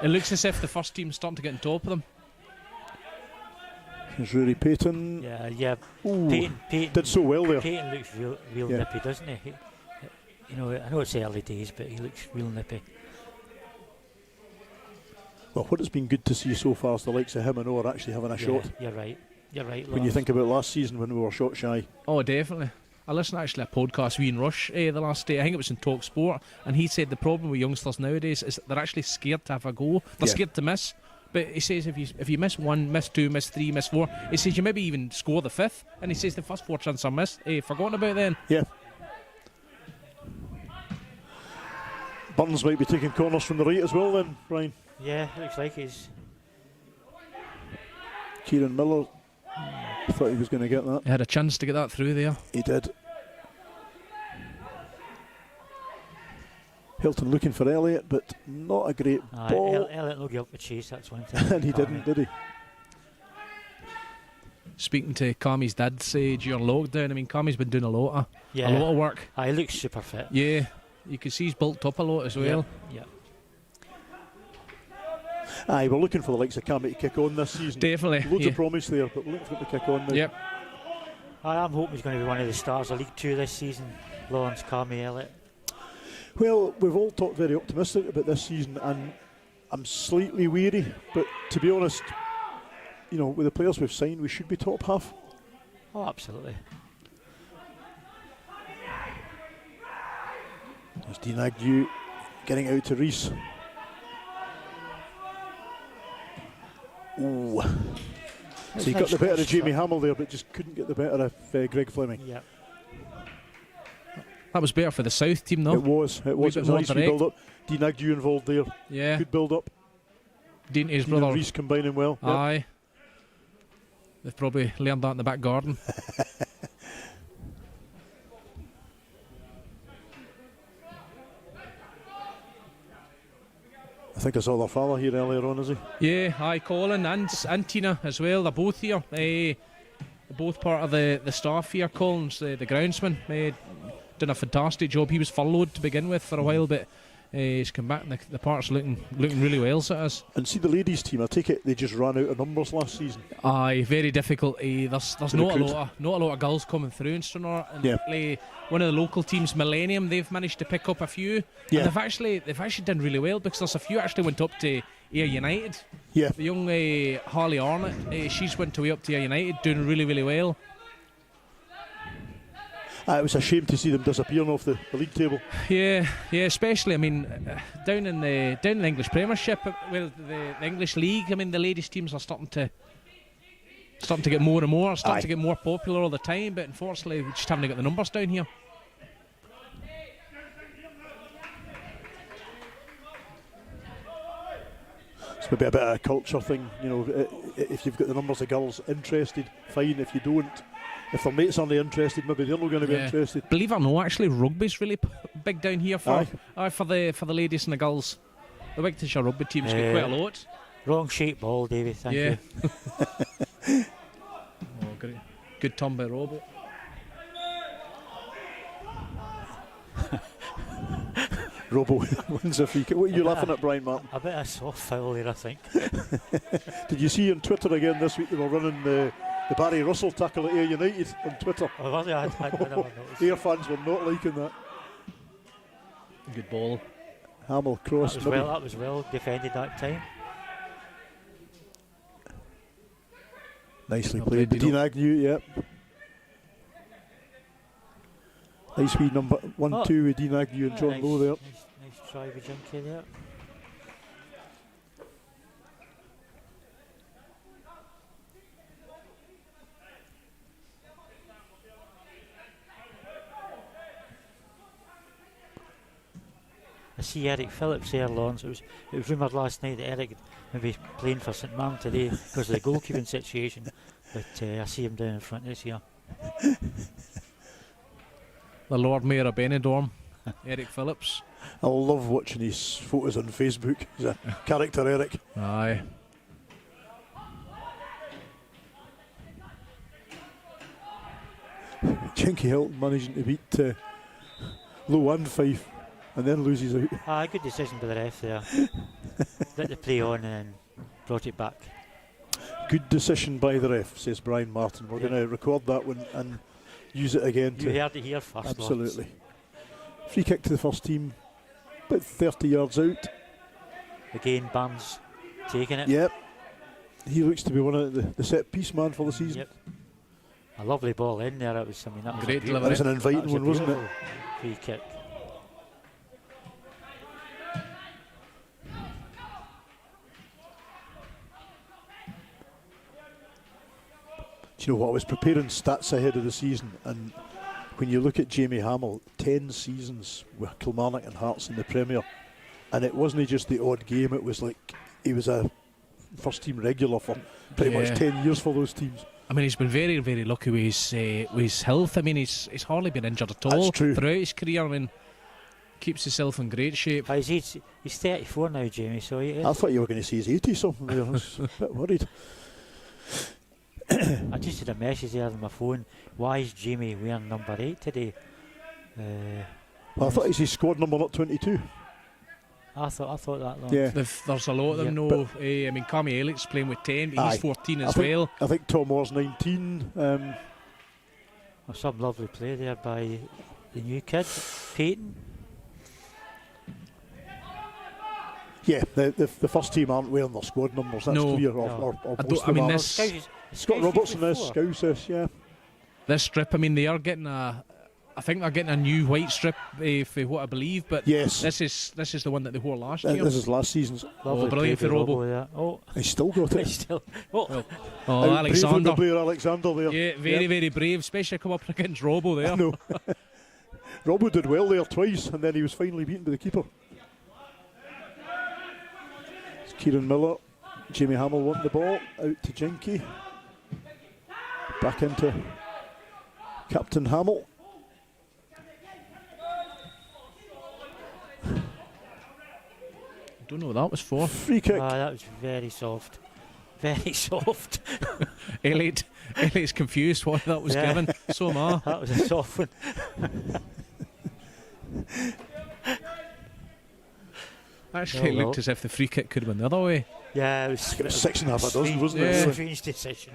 looks as if the first team's starting to get on top of them. There's Rory Payton. Yeah. Ooh, Payton did so well there. Payton looks real nippy, doesn't he? You know, I know it's early days, but he looks real nippy. Well, what has been good to see so far is the likes of him and Orr actually having a shot. You're right, When you Laurence. think about last season when we were shot shy. Oh, definitely. I listened to actually a podcast with Ian Rush the last day. I think it was in Talk Sport, and he said the problem with youngsters nowadays is that they're actually scared to have a go. They're scared to miss. But he says if you miss one, miss two, miss three, miss four, he says you maybe even score the fifth. And he says the first four chances are missed. Forgotten about then. Yeah. Burns might be taking corners from the right as well then, Brian. Yeah, looks like he's. Kieran Miller, I thought he was going to get that. He had a chance to get that through there. He did. Hilton looking for Elliott, but not a great ball. Elliott will give up the chase, that's one thing. And he didn't, did he? Speaking to Kami's dad during lockdown, I mean, Kami's been doing a lot of work. He looks super fit. Yeah, you can see he's bulked up a lot as well. Yeah. Aye, we're looking for the likes of Cammy to kick on this season. Definitely. Loads of promise there, but we're looking for him to kick on now. Yep. I'm hoping he's going to be one of the stars of League 2 this season. Laurence, Cammy, Elliott. Well, we've all talked very optimistic about this season, and I'm slightly weary, but to be honest, you know, with the players we've signed, we should be top half. Oh, absolutely. There's Dean Agnew getting out to Reese. Ooh. So he got the better of Jamie Hamill there, but just couldn't get the better of Greg Fleming. Yeah. That was better for the South team, though. It was. It was a nice build up. Dean Agnew involved there. Yeah. Good build up. Dean his Dean and brother. Reese combining well. Aye. Yep. They've probably learned that in the back garden. I think I saw their father here earlier on, is he? Yeah, aye, Colin and Tina as well. They're both here. They're both part of the staff here. Colin's the groundsman. Done a fantastic job. He was furloughed to begin with for a while, but he's come back and the part's looking really well, so it is. And see the ladies team, I take it they just ran out of numbers last season. Aye, very difficult. There's not a lot of girls coming through in Stranraer. And one of the local teams, Millennium, they've managed to pick up a few. Yeah. And they've actually done really well, because there's a few actually went up to Ayr United. Yeah. The young Harley Arnott, she's went away up to Ayr United, doing really, really well. It was a shame to see them disappearing off the league table. Yeah, especially, I mean, down in the English Premiership, well, the English League, I mean, the ladies' teams are starting to get more and more, to get more popular all the time, but unfortunately, we just haven't got the numbers down here. It's maybe a bit of a culture thing, you know. If you've got the numbers of girls interested, fine. If you don't, if their mates aren't interested, maybe they're not going to be interested. Believe it or not, actually, rugby's really big down here for the ladies and the girls. The Wigtonshire rugby teams get quite a lot. Wrong shape ball, David. Thank you. Oh, great. Good turn by Robert. Robo wins a free kick. What are you laughing at, Brian Martin? A bit of soft foul here, I think. Did you see on Twitter again this week they were running the The Barry Russell tackle at Ayr United on Twitter. Oh, was it? I never noticed. Ayr fans were not liking that. Good ball. Hamill cross. That was well defended that time. Nicely Well played. played, Dean Dino. Agnew, yep. Nice wee number 1-2 with Dean Agnew and John Lowe there. Nice try with Junkie there. I see Eric Phillips there, Lawrence. It was rumoured last night that Eric may be playing for St Martin today because of the goalkeeping situation, but I see him down in front this year. The Lord Mayor of Benidorm, Eric Phillips. I love watching his photos on Facebook. He's a character, Eric. Aye. Chinky Hilton managing to beat Low and Fife and then loses out. Good decision by the ref there. Let the play on and then brought it back. Good decision by the ref, says Brian Martin. We're going to record that one and use it again. You heard it here first. Absolutely. Free kick to the first team, about 30 yards out. Again, Barnes taking it. Yep. He looks to be one of the set piece man for the season. Yep. A lovely ball in there. That was Great a delivery. That was an inviting one, wasn't it? Free kick. Do you know what? I was preparing stats ahead of the season, and when you look at Jamie Hamill, 10 seasons with Kilmarnock and Hearts in the Premier, and it wasn't just the odd game, it was like he was a first team regular for pretty much 10 years for those teams. I mean, he's been very, very lucky with his health. I mean, he's hardly been injured at all throughout his career. I mean, keeps himself in great shape. He's 34 now, Jamie, so he is. I thought you were going to say he's 80 something there. I was a bit worried. I just had a message there on my phone. Why is Jamie wearing number 8 today? Well, I thought he's his squad number, not 22. I thought that. Long. Yeah. There's a lot of them. Yeah. I mean, Cammy Elliott's playing with 10, but he's 14 as think, well. I think Tom Moore's 19. Some lovely play there by the new kid, Peyton. Yeah, the first team aren't wearing their squad numbers. That's No. clear. No. Or I most don't- of I them mean, are. this- Scott Robertson is, Scousers, yeah. This strip, I mean, they are getting I think they're getting a new white strip for what I believe, but Yes. this is the one that they wore last year. This is last season's. Lovely brilliant play for by Robbo. there. Oh, He's still got it. he's still. Oh, Oh, Out brave on the Alexander. Blair Alexander there. Yeah, very, very brave, especially come up against Robbo there. No. Robbo did well there twice, and then he was finally beaten by the keeper. It's Kieran Miller. Jamie Hamill wanting the ball. Out to Jinky. Back into Captain Hamill. Don't know what that was for. Free kick. that was very soft. Very soft. Elliott's confused what that was given. So am I. That was a soft one. Actually, it looked as if the free kick could have been the other way. Yeah, it was 6.5 a dozen, wasn't Yeah. it? Strange decision.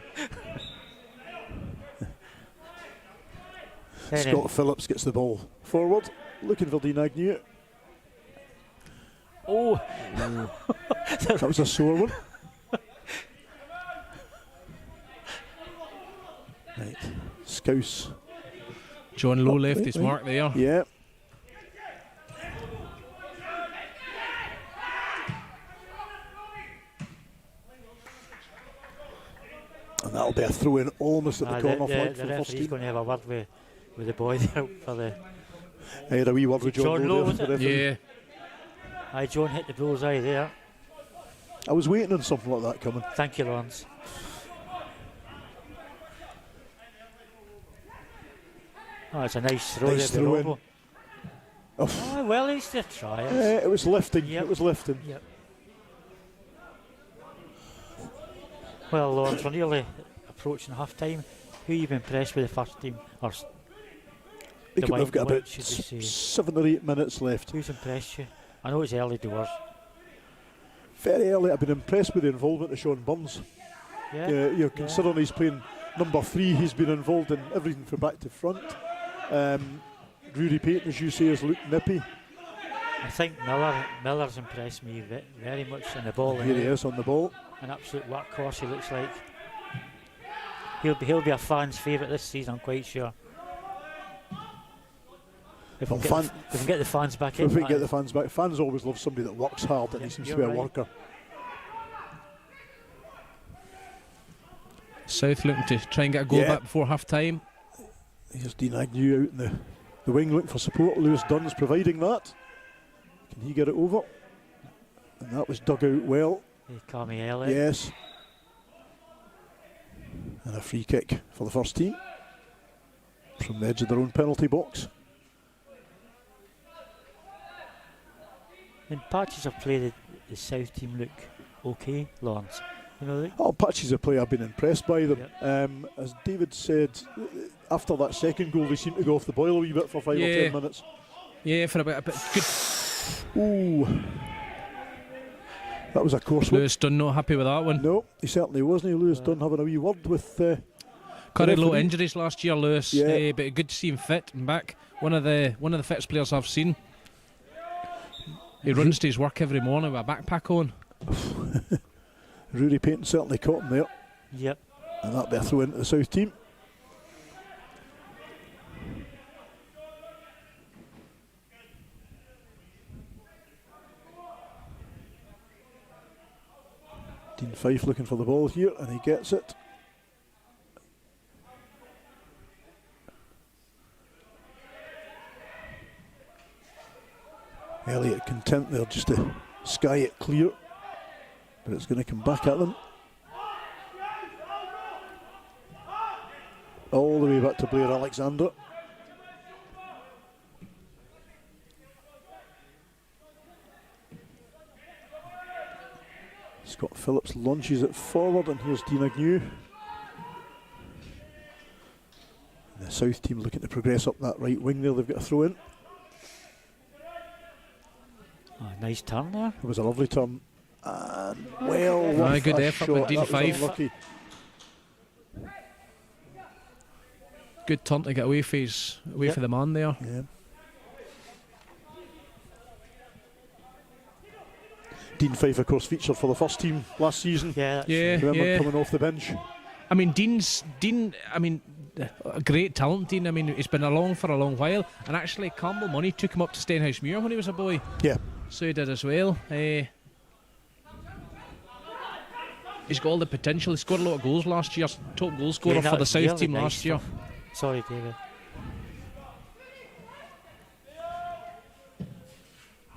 Scott Phillips gets the ball forward. Looking for Dean Agnew. Oh, That was a sore one. Right. Scouse. John Lowe left his Right. mark there. Yeah. And that'll be a throw in almost at the corner flag the for the first referee's team. going to have a word with the boy there for the. I had a wee word with John Lowe was there, the it? referee. Yeah. John hit the bullseye there. I was waiting on something like that coming. Thank you, Lawrence. Oh, it's a nice throw Nice there, throw in. Robbo. Oh. Oh, well, he's to try it. It was lifting. Yep. It was lifting. Yep. Well, Lawrence, we're nearly approaching half time. Who you been impressed with the first team? Or I think we've got about should we say? 7 or 8 minutes left. Who's impressed you? I know it's early doors. Very early. I've been impressed with the involvement of Sean Burns. Yeah. Considering he's playing number 3, he's been involved in everything from back to front. Rudy Payton, as you say, has looked nippy. I think Miller's impressed me very much in the ball. Here he is on the ball. An absolute workhorse, he looks like. He'll be a fan's favourite this season, I'm quite sure. If we can get the fans back in. If we can get the fans back. Fans always love somebody that works hard, and he seems to be a worker. South looking to try and get a goal back before half time. Here's Dean Agnew out in the wing looking for support. Lewis Dunn's providing that. Can he get it over? And that was dug out well. Carmi Elliott. Yes. And a free kick for the first team from the edge of their own penalty box. And patches of play, the South team look okay, Laurence. You know, patches of play, I've been impressed by them. Yep. As David said, after that second goal, they seemed to go off the boil a wee bit for 5 or 10 minutes. Yeah, for a bit good. Ooh. That was a course. Lewis Dunn not happy with that one. No, he certainly wasn't. Lewis Dunn having a wee word with. Carried low injuries last year, Lewis. Yeah. But good to see him fit and back. One of the fittest players I've seen. He runs to his work every morning with a backpack on. Rudy Payton certainly caught him there. Yep. And that'll be a throw into the South team. Dean Fife looking for the ball here, and he gets it. Elliott content there just to sky it clear, but it's going to come back at them. All the way back to Blair Alexander. Scott Phillips launches it forward, and here's Dean Agnew. The South team looking to progress up that right wing there. They've got a throw in. Oh, nice turn there. It was a lovely turn. And well, good effort with Dean Fife. Unlucky. Good turn to get away for the man there. Yeah. Dean Fife, of course, featured for the first team last season. Remember coming off the bench. I mean, a great talent, Dean. I mean, he's been along for a long while, and actually, Campbell Money took him up to Stenhouse Muir when he was a boy. Yeah. So he did as well. He's got all the potential. He scored a lot of goals last year. Top goal scorer for the South team last year. Sorry, David.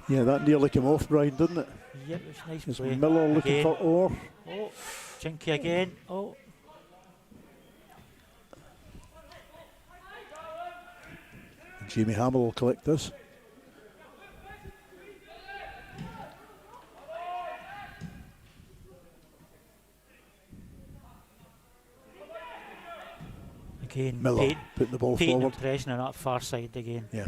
Yeah, that nearly came off, Brian, didn't it? Yep, it's nice It's play. Miller looking again. for Orr. Oh, Jinky again. Oh. And Jamie Hamill will collect this. Again, Miller putting the ball Payton forward. impression on that far side again. Yeah.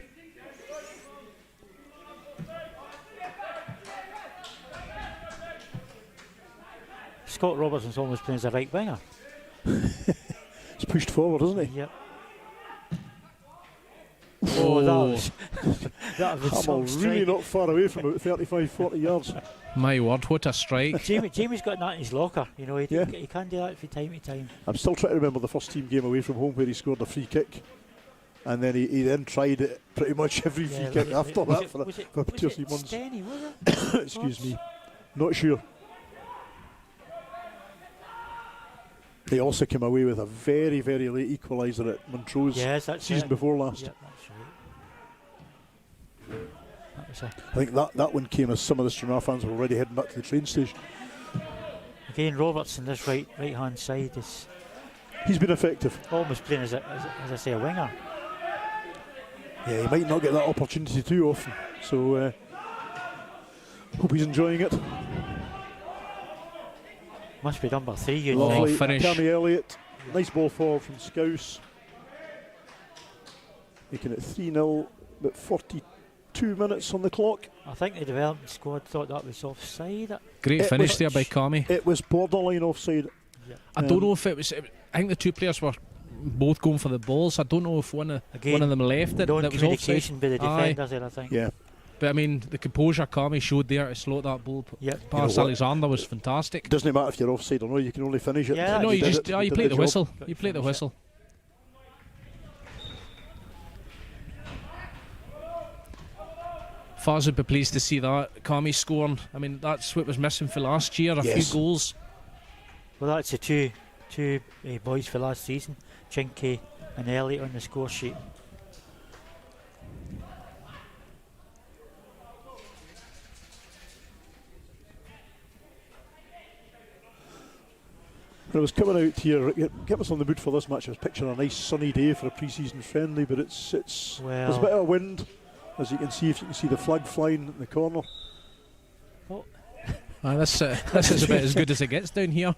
Scott Robertson's almost playing as a right winger. He's pushed forward, isn't he? Yep. Oh, that was Hamill really not far away from about 35, 40 yards. My word, what a strike. Jamie's got that in his locker. You know, he can do that from time to time. I'm still trying to remember the first team game away from home where he scored a free kick. And then he then tried it pretty much every free kick after that for 2 or 3 months. Stenny, was it? Excuse me. Not sure. They also came away with a very, very late equaliser at Montrose season before last. Yep, that's right. I think that one came as some of the Stranraer fans were already heading back to the train station. Again, Robertson, this right hand side he's been effective. Almost playing as a winger. Yeah, he might not get that opportunity too often. So hope he's enjoying it. Must be number 3. You Lovely finish. Cammy Elliott. Nice ball forward from Scouse. Making it 3-0, but 42 minutes on the clock. I think the development squad thought that was offside. Great finish there by Kami. It was borderline offside. I don't know if it was. I think the two players were both going for the balls. I don't know if one of them left it. That was communication offside. by the defenders there, I think. Yeah. But I mean, the composure Kami showed there to slow that ball past Alexander was fantastic. Doesn't matter if you're offside or not, you can only finish it. No, you just you play the whistle. You play the whistle. Faz would be pleased to see that Kami scoring. I mean, that's what was missing for last year. A few goals. Well, that's the two boys for last season, Chinky and Elliot on the score sheet. When I was coming out here, get us on the mood for this match. I was picturing a nice sunny day for a pre-season friendly, but there's a bit of wind, as you can see. If you can see the flag flying in the corner. This is about as good as it gets down here.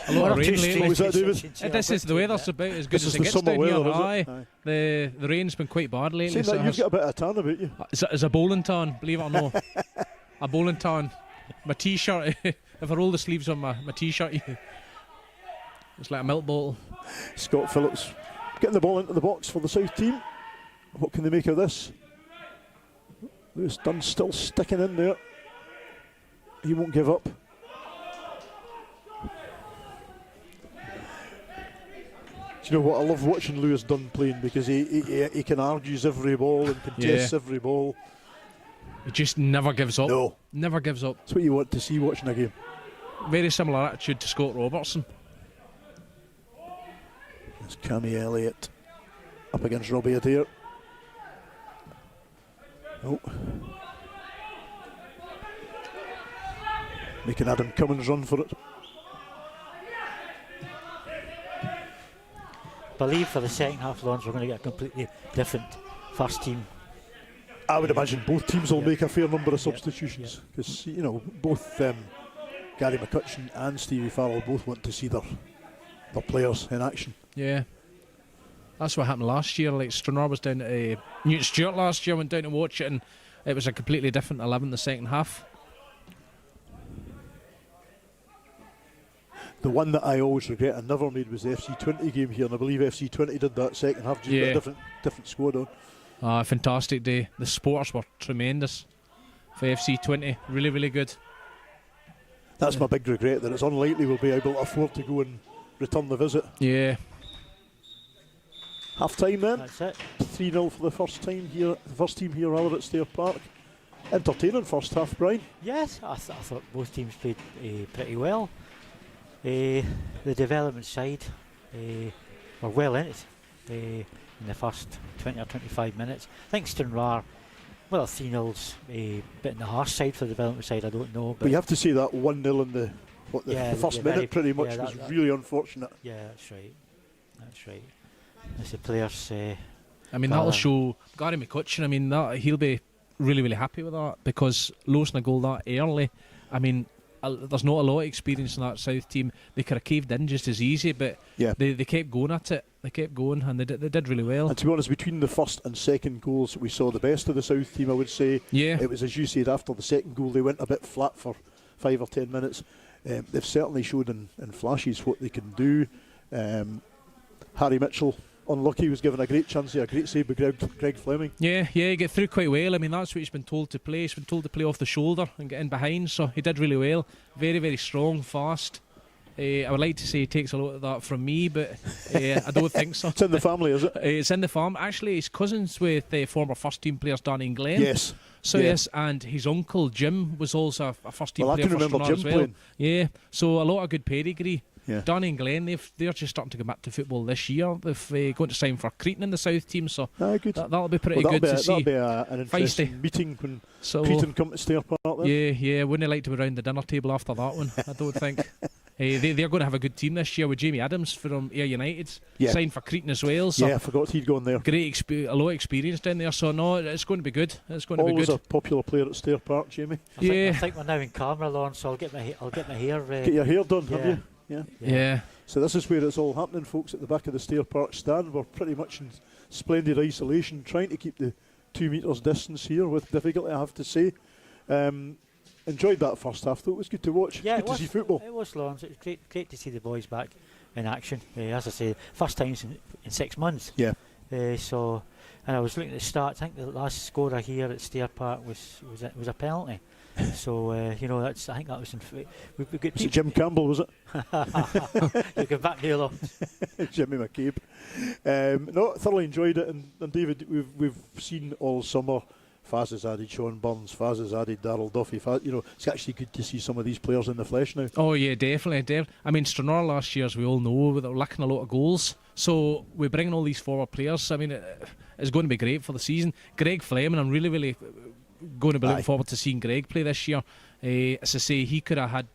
A lot of rain lately. What was that, David? This is the weather's about as good as it gets down here. Aye. The rain's been quite bad lately. So you've got a bit of tan about you. It's a bowling tan, believe it or not. A bowling tan. My t-shirt. If I roll the sleeves on my t-shirt, it's like a milk bottle. Scott Phillips getting the ball into the box for the South team. What can they make of this? Lewis Dunn still sticking in there. He won't give up. Do you know what? I love watching Lewis Dunn playing because he can argues every ball and contests every ball. He just never gives up. No. Never gives up. That's what you want to see watching a game. Very similar attitude to Scott Robertson. It's Cammy Elliott up against Robbie Adair. Oh. Making Adam Cummins run for it. Believe for the second half, Lawrence, we're going to get a completely different first team. I would imagine both teams will make a fair number of substitutions because both Gary McCutcheon and Stevie Farrell both want to see their players in action. Yeah, that's what happened last year. Like Stranraer was down at Newton Stewart last year, went down to watch it, and it was a completely different 11 the second half. The one that I always regret I never made was the FC20 game here, and I believe FC20 did that second half. Just got a different squad on. Fantastic day. The supporters were tremendous for FC20. Really, really good. That's my big regret, that it's unlikely we'll be able to afford to go and return the visit. Yeah. Half time then. That's it. 3-0 for the first team here at Stair Park. Entertaining first half, Brian. Yes, I thought both teams played pretty well. The development side were well in it in the first 20 or 25 minutes. I think Stranraer, 3-0's a bit in the harsh side for the development side, I don't know. But you have to say that 1-0 in the first minute pretty much was really unfortunate. Yeah, that's right. As the players... that'll show Gary McCutcheon. I mean, he'll be really, really happy with that because losing a goal that early, there's not a lot of experience in that South team. They could have caved in just as easy, but they kept going at it. They kept going, and they did really well. And to be honest, between the first and second goals, we saw the best of the South team, I would say. Yeah. It was, as you said, after the second goal, they went a bit flat for 5 or 10 minutes. They've certainly showed in flashes what they can do. Harry Mitchell, unlucky, was given a great chance here, a great save by Greg Fleming. Yeah, he got through quite well. I mean, that's what he's been told to play. He's been told to play off the shoulder and get in behind, so he did really well. Very, very strong, fast. I would like to say he takes a lot of that from me, but I don't think so. It's in the family, is it? It's in the farm. Actually, he's cousins with former first team players Danny and Glenn. Yes. So yes, and his uncle Jim was also a first team player. I can remember Jim as well. playing. Yeah, so a lot of good pedigree. Yeah. Danny and Glenn, they're just starting to go back to football this year. They've going to sign for Cretan in the South team, so that'll be pretty good to see. That'll be an interesting meeting when Cretan come to Stair Park then. Yeah, wouldn't like to be around the dinner table after that one, I don't think. They're going to have a good team this year with Jamie Adams from Ayr United. Signed for Cretan as well. So I forgot he'd gone there. Great, a lot of experience down there, so no, it's going to be good. Always a popular player at Stair Park, Jamie. I think we're now in camera, Lawrence, so I'll get my hair... Get your hair done, have you? Yeah. So this is where it's all happening, folks, at the back of the Stair Park stand. We're pretty much in splendid isolation, trying to keep the 2 metres distance here with difficulty, I have to say. enjoyed that first half, though. It was good to watch. Yeah, good to see football. It was, Laurence. It was great to see the boys back in action. As I say, first time in 6 months. Yeah. And I was looking at the stats. I think the last scorer here at Stair Park was a penalty. So I think that was we got Was it Jim Campbell? Was it? You can back me up. Jimmy McCabe. No, thoroughly enjoyed it, and David, we've seen all summer. Faz has added Sean Burns. Faz has added Darryl Duffy. It's actually good to see some of these players in the flesh now. Oh yeah, definitely. I mean, Stranraer last year, as we all know, they were lacking a lot of goals. So we're bringing all these forward players. I mean, it's going to be great for the season. Greg Fleming, I'm really going to be looking forward to seeing Greg play this year. As I say, he could have had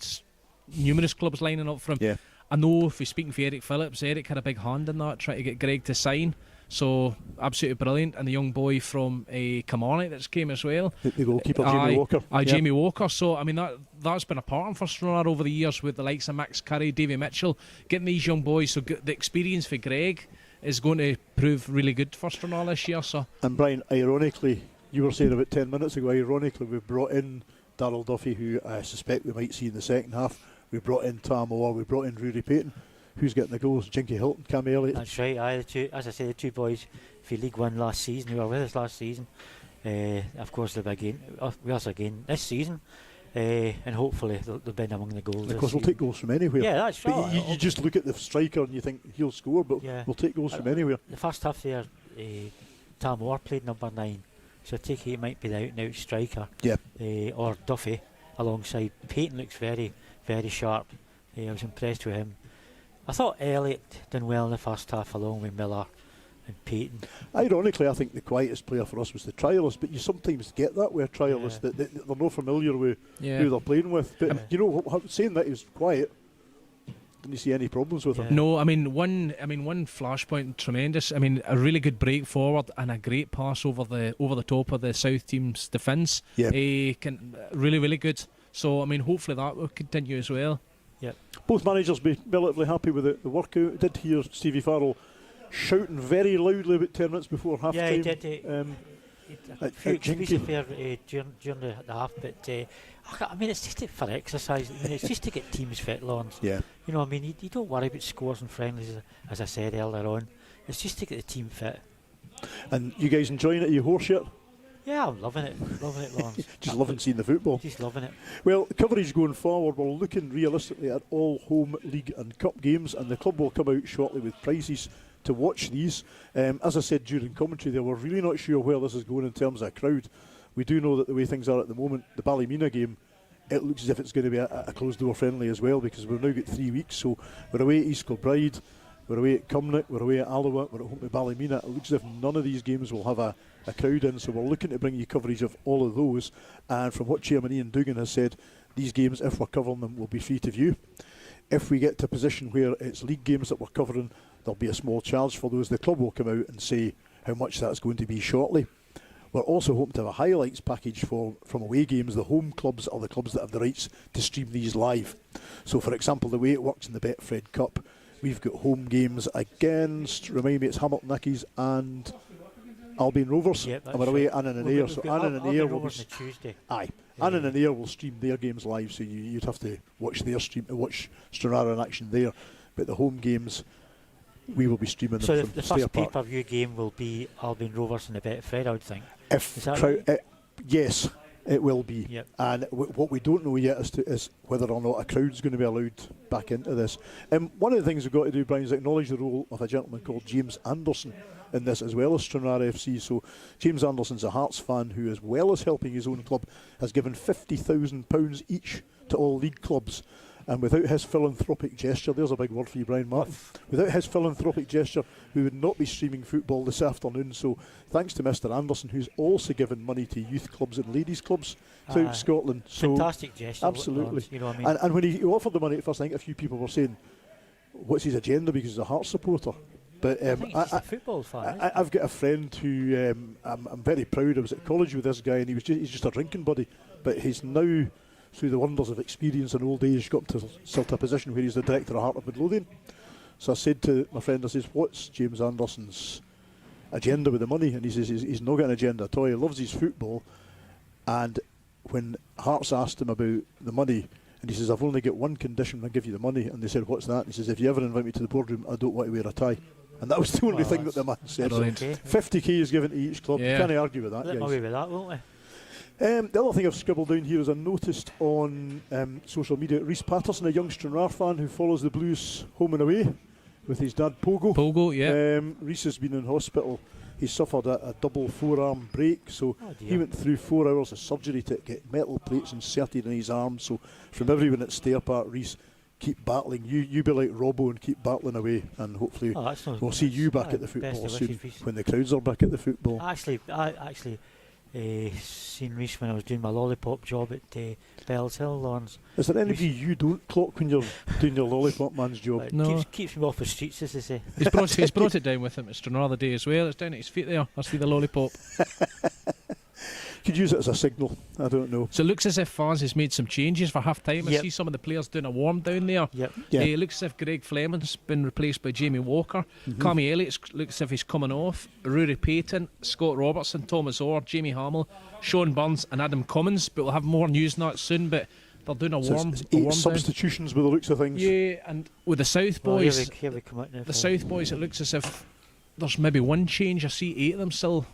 numerous clubs lining up for him. Yeah. I know if we're speaking for Eric Phillips, Eric had a big hand in that, trying to get Greg to sign. So absolutely brilliant. And the young boy from Kilmarnock that's came as well. The goalkeeper, Jamie Walker. Jamie Walker. So I mean that's been a part for Stranraer over the years with the likes of Max Curry, Davy Mitchell, getting these young boys. So the experience for Greg is going to prove really good for Stranraer this year. So. And Brian, ironically, you were saying about 10 minutes ago, ironically, we brought in Darryl Duffy, who I suspect we might see in the second half. We brought in Tam Orr, we brought in Rudy Payton. Who's getting the goals? Jinky Hilton, Cammy Elliott. That's right. The two boys for League One last season, who were with us last season. Of course, they'll be with us again this season. And hopefully they'll be among the goals. Of course, we'll take goals from anywhere. Yeah, that's right. But you just look at the striker and you think he'll score, but we'll take goals from anywhere. The first half there, Tam Orr played number 9, so I take it might be the out-and-out striker. Yeah. Or Duffy alongside. Payton looks very, very sharp. I was impressed with him. I thought Elliott done well in the first half along with Miller and Payton. Ironically, I think the quietest player for us was the trialist, but you sometimes get that with a trialist that they're not familiar with who they're playing with. But saying that he was quiet, didn't you see any problems with him? No, I mean one flashpoint, tremendous. I mean a really good break forward and a great pass over the top of the South team's defence. Yeah, really good. So I mean hopefully that will continue as well. Yep. Both managers be relatively happy with the workout. I did hear Stevie Farrell shouting very loudly about 10 minutes before half time. Yeah, he did. A few excuses there during the half, but I mean, it's just for exercise. I mean, it's just to get teams fit, Laurence. Yeah. I mean, you don't worry about scores and friendlies, as I said earlier on. It's just to get the team fit. And you guys enjoying it? Are you horse yet? Yeah, I'm loving it, Laurence. Just loving seeing the football. Just loving it. Well, coverage going forward, we're looking realistically at all home league and cup games, and the club will come out shortly with prices to watch these. As I said during commentary there, we're really not sure where this is going in terms of a crowd. We do know that the way things are at the moment, the Ballymena game, it looks as if it's going to be a closed door friendly as well, because we've now got 3 weeks. So we're away at East Kilbride, we're away at Cumnock, we're away at Alloa, we're at home to Ballymena. It looks as if none of these games will have a crowd in, so we're looking to bring you coverage of all of those. And from what Chairman Ian Dugan has said, these games, if we're covering them, will be free to view. If we get to a position where it's league games that we're covering, there'll be a small charge for those. The club will come out and say how much that's going to be shortly. We're also hoping to have a highlights package from away games. The home clubs are the clubs that have the rights to stream these live. So for example, the way it works in the Betfred Cup, we've got home games against, remind me, it's Hamilton Accies and Albion Rovers. Yep, and we're away at Annan and Ayr. So Annan and Ayr will Tuesday. Aye. Annan and Ayr will stream their games live, so you'd have to watch their stream, watch Stranraer in action there. But the home games, we will be streaming them so from the Stair first Park. pay-per-view game will be Albion Rovers and the Betfred, I would think. Yes, it will be. Yep. And what we don't know yet is whether or not a crowd's going to be allowed back into this. One of the things we've got to do, Brian, is acknowledge the role of a gentleman called James Anderson in this, as well as Stranraer FC. So James Anderson's a Hearts fan who, as well as helping his own club, has given £50,000 each to all league clubs. And without his philanthropic gesture, there's a big word for you, Brian Martin. Without his philanthropic gesture, we would not be streaming football this afternoon. So thanks to Mr. Anderson, who's also given money to youth clubs and ladies clubs throughout Scotland. So fantastic gesture. Absolutely. You know what I mean? And when he offered the money at first, I think a few people were saying, what's his agenda, because he's a Hearts supporter. But I think he's a football fan. I've got a friend who I'm very proud. I was at college with this guy, and he's just a drinking buddy. But he's now, through the wonders of experience and old age, got to a position where he's the director of Heart of Midlothian. So I said to my friend, I says, what's James Anderson's agenda with the money? And he says he's not got an agenda at all. He loves his football, and when Hearts asked him about the money, and he says, I've only got one condition, I'll give you the money. And they said, what's that? And he says, if you ever invite me to the boardroom, I don't want to wear a tie. And that was the only thing that the man said. So Okay. 50k is given to each club. Yeah. You can't argue with that, Let me guys. away with that, won't we? The other thing I've scribbled down here is I noticed on social media, Rhys Patterson, a young Stranraer fan who follows the Blues home and away with his dad Pogo. Pogo, yeah. Rhys has been in hospital. He suffered a double forearm break, so he dear. went through 4 hours of surgery to get metal plates inserted in his arm. So from everyone at Stair Park, Rhys, keep battling. You be like Robbo and keep battling away, and hopefully we'll see you back at the football soon when the crowds are back at the football. I actually seen Rhys when I was doing my lollipop job at Bells Hill, Laurence. Is there anybody you don't clock when you're doing your lollipop man's job? No. Keeps me off the streets, as they say. He's brought it down with him at Stranraer the day as well. It's down at his feet there. I see the lollipop. Could use it as a signal. I don't know. So it looks as if Faz has made some changes for half time. I Yep. see some of the players doing a warm down there. Yep. Yeah. It looks as if Greg Fleming's been replaced by Jamie Walker. Cammy Elliott looks as if he's coming off. Rory Payton, Scott Robertson, Thomas Orr, Jamie Hamill, Sean Burns and Adam Cummins. But we'll have more news on that soon. But they're doing a So warm, it's a 8 warm substitutions by the looks of things. down. Yeah, and with the South Well, boys, here we come out now. the South boys, it looks as if there's maybe one change. I see 8 of them still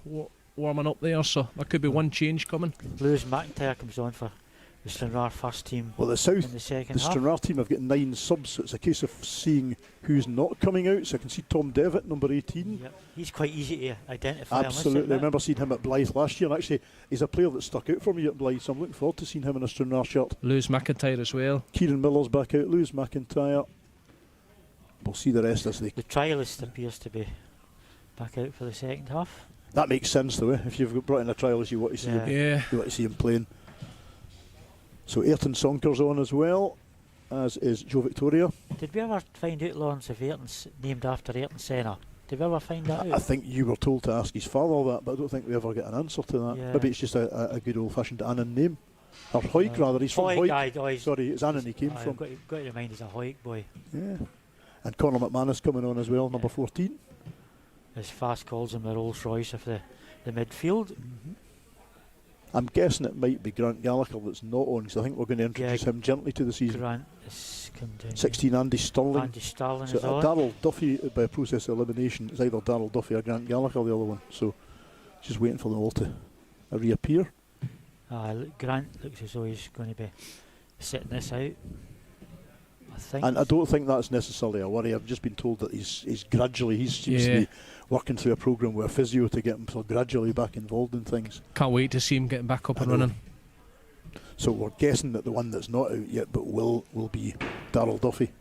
warming up there, so there could be one change coming. Lewis McIntyre comes on for the Stranraer first team Well, the in South, the second the half. Stranraer team have got 9 subs, so it's a case of seeing who's not coming out. So I can see Tom Devitt, number 18. Yep. He's quite easy to identify. Absolutely. I remember seeing him at Blythe last year, and actually, he's a player that stuck out for me at Blythe, so I'm looking forward to seeing him in a Stranraer shirt. Lewis McIntyre as well. Kieran Miller's back out, Lewis McIntyre. We'll see the rest as they. The trialist appears to be back out for the second half. That makes sense, though. If you've brought in a trialist, you want to see him. Yeah. You want to see him playing. So Ayrton Sonker's on as well, as is Joe Victoria. Did we ever find out, Laurence, if Ayrton's named after Ayrton Senna? Did we ever find that I out? think you were told to ask his father that, but I don't think we ever get an answer to that. Yeah. Maybe it's just a good old-fashioned Annan name. Or Hoyk, rather. He's from Hoyk. Sorry, it's Annan he came from. Got to remind he's a Hoyk boy. Yeah. And Conor McManus coming on as well, number 14. As Fast calls him the Rolls Royce of the midfield. I'm guessing it might be Grant Gallagher that's not on, because I think we're going to introduce him gently to the season. Grant is come down. 16, Andy Stirling. Andy Stirling So is on. Darryl Duffy, by a process of elimination, is either Darryl Duffy or Grant Gallagher, the other one. So just waiting for them all to reappear. Grant looks as though he's going to be sitting this out. I think. And I don't think that's necessarily a worry. I've just been told that he's gradually, he seems to be working through a programme with a physio to get him so gradually back involved in things. Can't wait to see him getting back up and running. So we're guessing that the one that's not out yet but will be Darryl Duffy.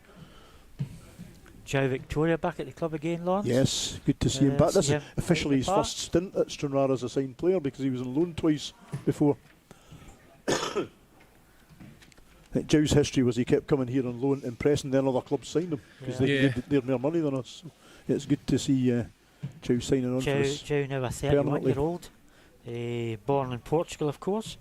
Joe Victoria back at the club again, Laurence? Yes, good to see him back. This is officially his Park. first stint at Stranraer as a signed player, because he was on loan twice before. I think Joe's history was he kept coming here on loan, impressing, then other clubs signed him because they're more money than us. So it's good to see Joe signing on for us. Joe now a 31-year-old, born in Portugal, of course.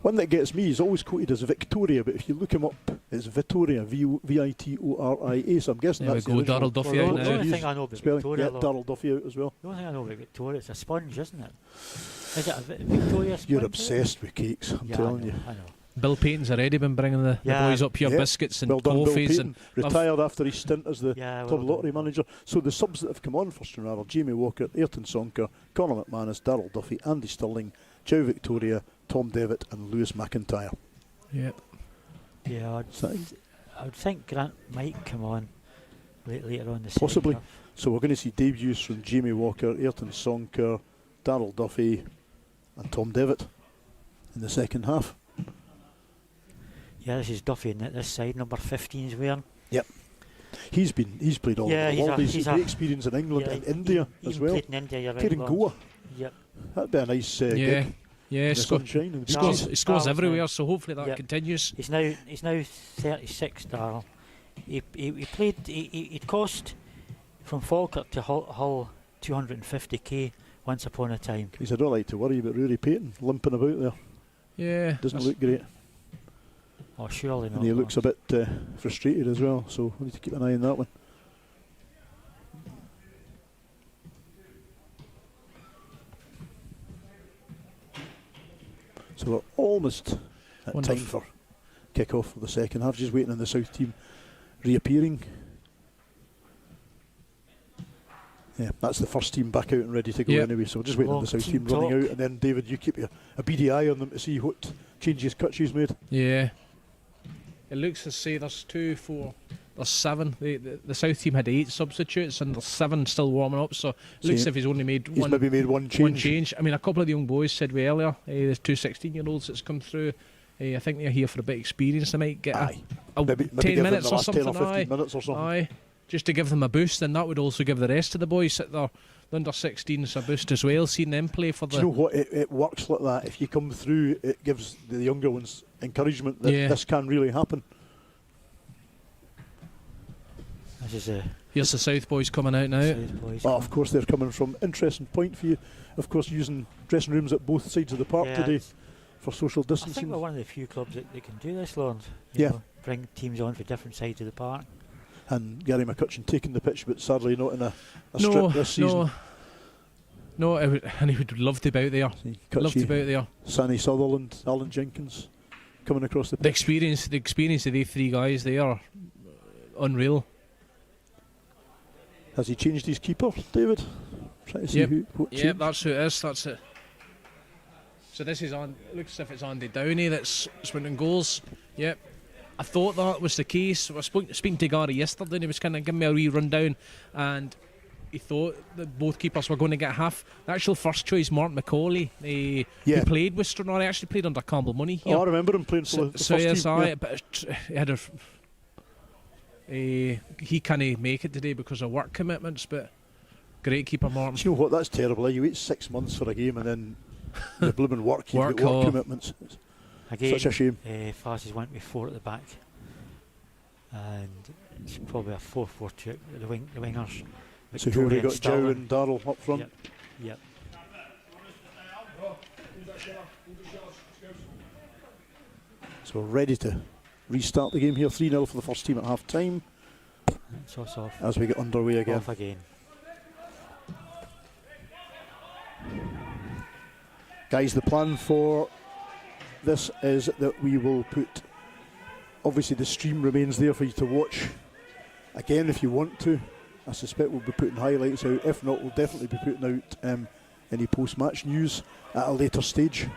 One that gets me is always quoted as Victoria, but if you look him up, it's Vittoria, Vitoria. So I'm guessing There we that's go, the original Darryl Duffy Well, out the now. only thing I know about spelling. Victoria, Yeah, Darryl Duffy out as well. The only thing I know about Victoria, it's a sponge, isn't it? Is it a Victoria sponge? You're obsessed with cakes, I'm telling you. I know. Bill Payton's already been bringing the boys up here, biscuits and well done, Bill coffees. Payton, retired after his stint as the club lottery manager. So the subs that have come on for Stranraer are Jamie Walker, Ayrton Sonker, Conor McManus, Darryl Duffy, Andy Stirling, Joe Victoria, Tom Devitt and Lewis McIntyre. Yep. Yeah, I would think Grant might come on later on the Possibly. second half. So we're going to see debuts from Jamie Walker, Ayrton Sonker, Darryl Duffy and Tom Devitt in the second half. Yeah, this is Duffy in this side, number 15 is wearing. Yep. He's played all over the world. He's great experience in England and India as well. Played in India, you're right, Played in Goa. Yep. That'd be a nice gig. Yeah, he scores everywhere, so hopefully that continues. He's now 36, Darryl. He played. He cost from Falkirk to Hull 250k once upon a time. He said, I don't like to worry about Rory Payton limping about there. Yeah, doesn't look great. Oh, surely not. And he looks a bit frustrated as well, so we need to keep an eye on that one. So we're almost at Wonderful. time for kick-off for the second half. Just waiting on the South team reappearing. Yeah, that's the first team back out and ready to go anyway, so we're just waiting on the South team running out, and then David, you keep a beady eye on them to see what changes Kutchy's made. Yeah. It looks to say there's 2, 4, there's 7. The South team had 8 substitutes and there's 7 still warming up, so it looks as if he's only made one. Maybe made one change. I mean, a couple of the young boys said we earlier, there's 2 16-year-olds that's come through. I think they're here for a bit of experience. They might get maybe 10 minutes or something. 10 or 15 minutes or something. Aye. Just to give them a boost, and that would also give the rest of the boys that they're under 16s a boost as well, seeing them play for the... Do you know what? It works like that. If you come through, it gives the younger ones encouragement that this can really happen. Here's the South boys coming out now. Of course, they're coming from interesting point for you. Of course, using dressing rooms at both sides of the park today for social distancing. I think we're one of the few clubs that can do this, Laurence. You know, bring teams on for different sides of the park. And Gary McCutcheon taking the pitch, but sadly not in a strip this season. No, and he would love to be out there. Love to be out there. Sanny Sutherland, Alan Jenkins coming across the pitch. The experience of these 3 guys, they are unreal. Has he changed his keeper, David? Trying to see what changed. That's who it is. That's it. So this is on. Looks as if it's Andy Downey that's winning goals. Yep. I thought that was the case. I was speaking to Gary yesterday, and he was kind of giving me a wee rundown, and he thought that both keepers were going to get half. The actual first choice, Mark McCauley, who played with Stranraer, actually played under Campbell Money here. I remember him playing for the first team. But he had he can't make it today because of work commitments, but great keeper, Martin. Do you know what? That's terrible. You wait 6 months for a game and then the blooming work, you've got work commitments. Again, such a shame. Fasses went with 4 at the back, and it's probably a 4-4-2 at the wingers. So here we got Joe and Darrell up front. Yep. So we're ready to restart the game here. 3-0 for the first team at half time. So off. As we get underway again. Off again. Guys, the plan for this is that we will put, obviously the stream remains there for you to watch again if you want to. I suspect we'll be putting highlights out. If not, we'll definitely be putting out any post-match news at a later stage.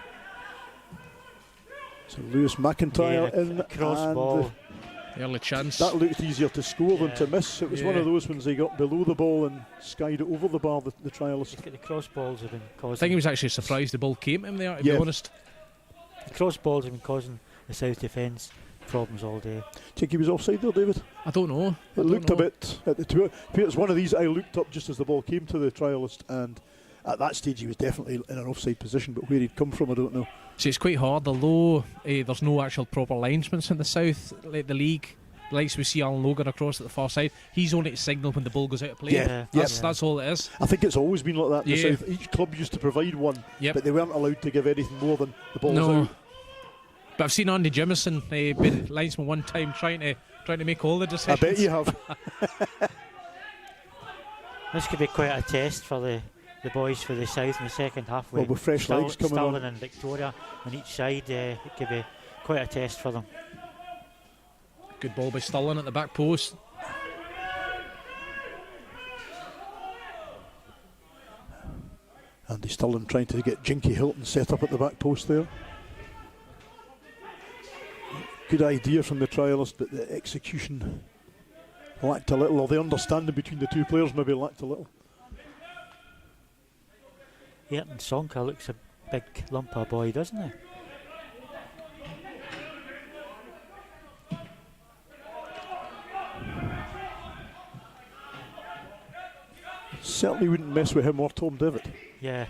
So Lewis McIntyre in, cross ball. Early chance. That looked easier to score than to miss. It was one of those ones they got below the ball and skied it over the bar, the trialist. The cross balls have been causing... I think he was actually surprised the ball came to him there, to be honest. The cross balls have been causing the South defence problems all day. Think he was offside there, David? I don't know. It looked a bit at the two. It's one of these I looked up just as the ball came to the trialist, and at that stage he was definitely in an offside position, but where he'd come from I don't know. See, it's quite hard, although there's no actual proper linesmen in the South, like the league. Likes we see Alan Logan across at the far side, he's only to signal when the ball goes out of play. That's all it is. I think it's always been like that in the South. Each club used to provide one, but they weren't allowed to give anything more than the ball's out. But I've seen Andy Jimison be linesman one time trying to make all the decisions. I bet you have. This could be quite a test for the boys for the South in the second half. Well, with fresh legs coming on. Stirling and Victoria on each side, it could be quite a test for them. Good ball by Stirling at the back post. Andy Stirling trying to get Jinky Hilton set up at the back post there. Good idea from the trialist, but the execution lacked a little, or the understanding between the two players maybe lacked a little. Yeah, and Sonka looks a big lump of boy, doesn't he? Certainly wouldn't mess with him or Tom Devitt. Yeah.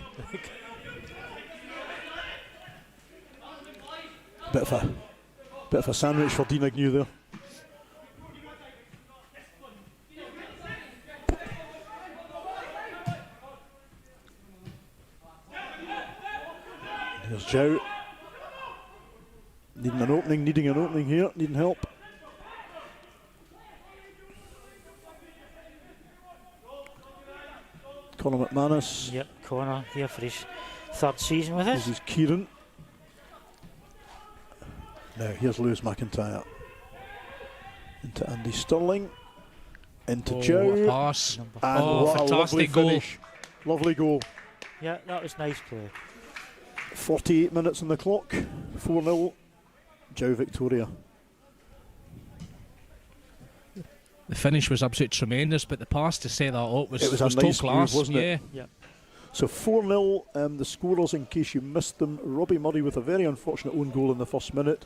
Bit of a sandwich for Dean Agnew there. Here's Joe. Needing an opening here, needing help. Conor McManus. Yep, Conor here for his third season with us. This is Kieran. Now here's Lewis McIntyre. Into Andy Sterling. Into Joe. What a pass. And what a lovely fantastic goal. finish. Lovely goal. Yeah, that was nice play. 48 minutes on the clock. 4-0. Joe Victoria. The finish was absolutely tremendous, but the pass to set that up was, It was a top nice class. move, wasn't it? Yeah. So 4-0, the scorers in case you missed them. Robbie Murray with a very unfortunate own goal in the first minute.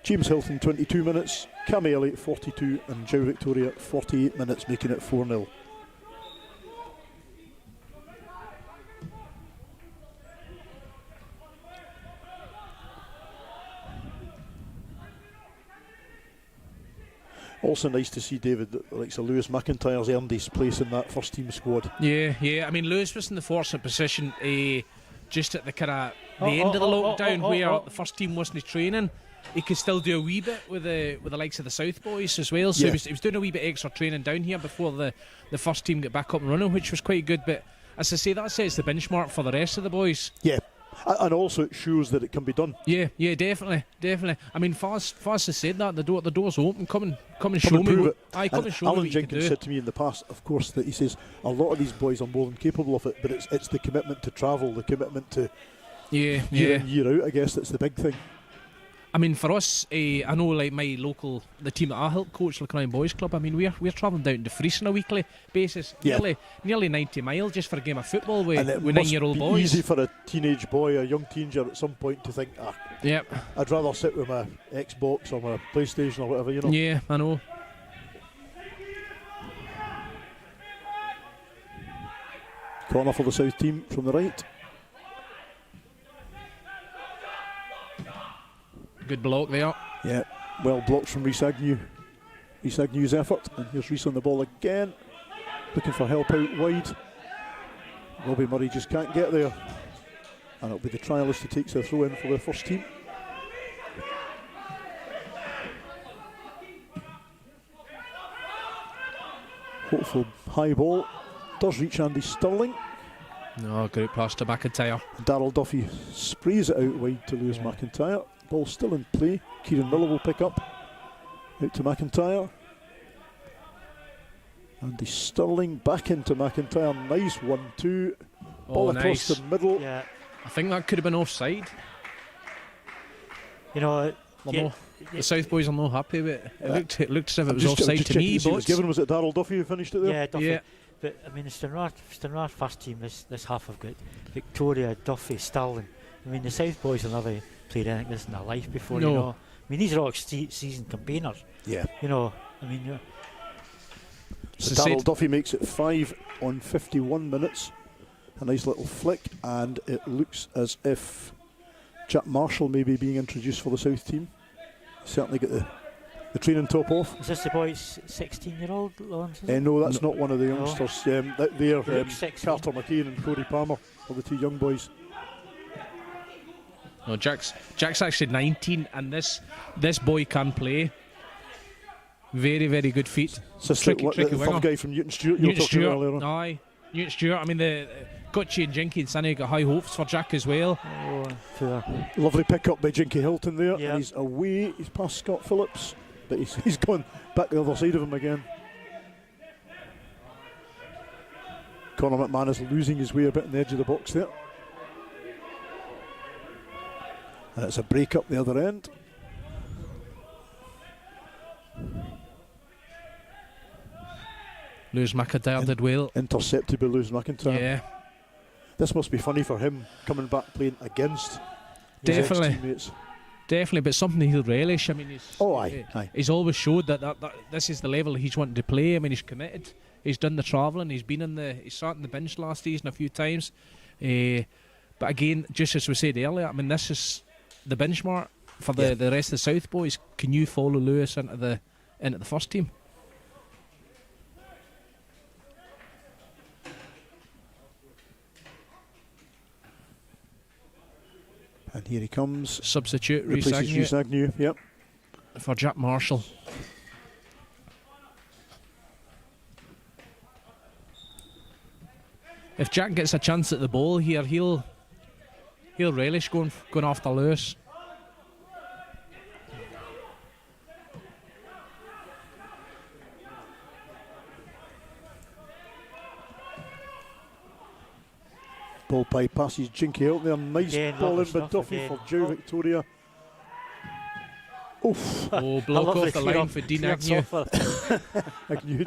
James Hilton 22 minutes, Cammy Elliott 42 and Joe Victoria 48 minutes, making it 4-0. Also nice to see, David, that like so Lewis McIntyre's earned his place in that first team squad. Yeah. I mean, Lewis was in the fortunate position just at the kind of the end of the lockdown where the first team wasn't training. He could still do a wee bit with the likes of the South boys as well. So Yeah. he was doing a wee bit extra training down here before the first team got back up and running, which was quite good. But as I say, that sets the benchmark for the rest of the boys. Yeah, and also it shows that it can be done. Yeah, definitely. I mean, Faz has said that the door's open. Come and show Come and me. prove it. Aye, come And and show me Alan what you can Jenkins do. said to me in the past, of course, that he says a lot of these boys are more than capable of it, but it's the commitment to travel, the commitment to year in, year out. I guess that's the big thing. I mean, for us, I know like the team that I help coach, the Crown Boys Club. I mean, we're travelling down to Fries on a weekly basis, Yeah. nearly 90 miles just for a game of football with And it 9-year-old must be boys. easy for a teenage boy, a young teenager at some point to think, Yep. I'd rather sit with my Xbox or my PlayStation or whatever, you know. Yeah, I know. Corner for the South team from the right. Good block there. Yeah, well blocked from Rhys Agnew. Rhys Agnew's effort, and here's Rhys on the ball again, looking for help out wide. Robbie Murray just can't get there, and it'll be the trialist who takes the throw in for the first team. Hopeful high ball does reach Andy Sterling. No, great pass to McIntyre. Darryl Duffy sprays it out wide to Lewis McIntyre. Ball still in play. Kieran Miller will pick up. Out to McIntyre. Andy Sterling back into McIntyre. Nice 1-2. Ball across nice. the middle. Yeah, I think that could have been offside. you know, The South boys are not happy with it. It looked as if it was I'm offside just to checking me. to see what was But given. Was it Darryl Duffy who finished it there? yeah, Duffy. Yeah. But I mean, the Stranraer first team this half have got Victoria, Duffy, Sterling. I mean, the South boys have never played anything this in their life before. No. You know, I mean, these are all seasoned campaigners. Yeah. You know, I mean, So So Darryl said- Duffy makes it 5 on 51 minutes. A nice little flick, and it looks as if Jack Marshall may be being introduced for the South team. Certainly get the training top off. is this the boy's 16-year-old Laurence? is it? No, that's not one of the No. youngsters. He They're looks 16. Carter McCain and Cody Palmer are the two young boys. no, Jack's actually 19, and this boy can play. Very, very good feet. So Tricky the winger. third guy from Newton Stewart you were Newton talking about Stewart, earlier on. aye. Newton Stewart. I mean, the Gotchi and Jinky and Sunny got high hopes for Jack as well. Oh, poor. Lovely pick up by Jinky Hilton there. Yeah. And he's away. He's past Scott Phillips, but he's gone back the other side of him again. Conor McManus losing his way a bit on the edge of the box there. And it's a break up the other end. Lewis McIntyre did well. Intercepted by Lewis McIntyre. Yeah, This must be funny for him coming back playing against his definitely. ex-teammates. Definitely, but something he'll relish. I mean, he's always showed that this is the level he's wanting to play. I mean, he's committed. He's done the travelling. He sat on the bench last season a few times. But again, just as we said earlier, I mean, this is the benchmark for the rest of the South boys. Can you follow Lewis into the first team? And here he comes. Substitute Rhys Replaces Agnew Rhys Agnew. Yep. for Jack Marshall. If Jack gets a chance at the ball here, he'll relish going after Lewis. Ball by passes Jinky out there. Nice ball in by Duffy for Joe Victoria. Oof. Oh, block off the line for Dean Agnew. Agnew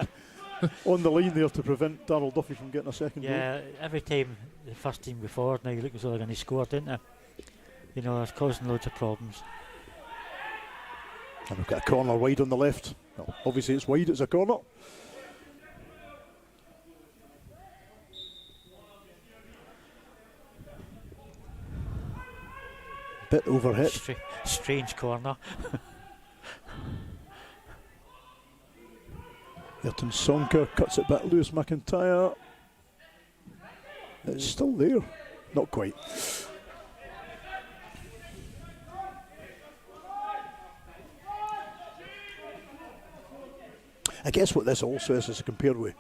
on the line there to prevent Darryl Duffy from getting a second goal. Yeah, every time the first team go forward now, you look as though they're going to score, didn't they? You know, it's causing loads of problems. And we've got a corner wide on the left. Well, obviously it's wide, it's a corner. Bit overhit. Strange corner. Ayrton Sonker cuts it back. Lewis McIntyre. It's still there. Not quite. I guess what this also is compared with,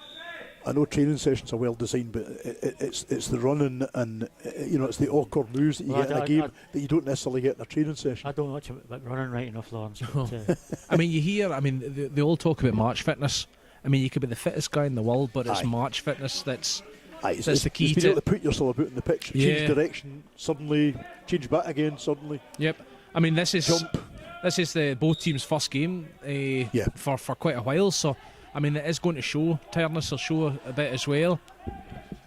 I know training sessions are well designed, but it's the running and you know, it's the awkward moves that you get in a game that you don't necessarily get in a training session. I don't know much about running right enough, Laurence. But, I mean, you hear, I mean, they all talk about march fitness. I mean, you could be the fittest guy in the world, but it's march fitness that's the key it's to being able to put yourself about in the pitch, change direction suddenly, change back again suddenly. Yep. I mean, this is jump. This is the both teams' first game for quite a while, so I mean it is going to show tiredness. Will show a bit as well.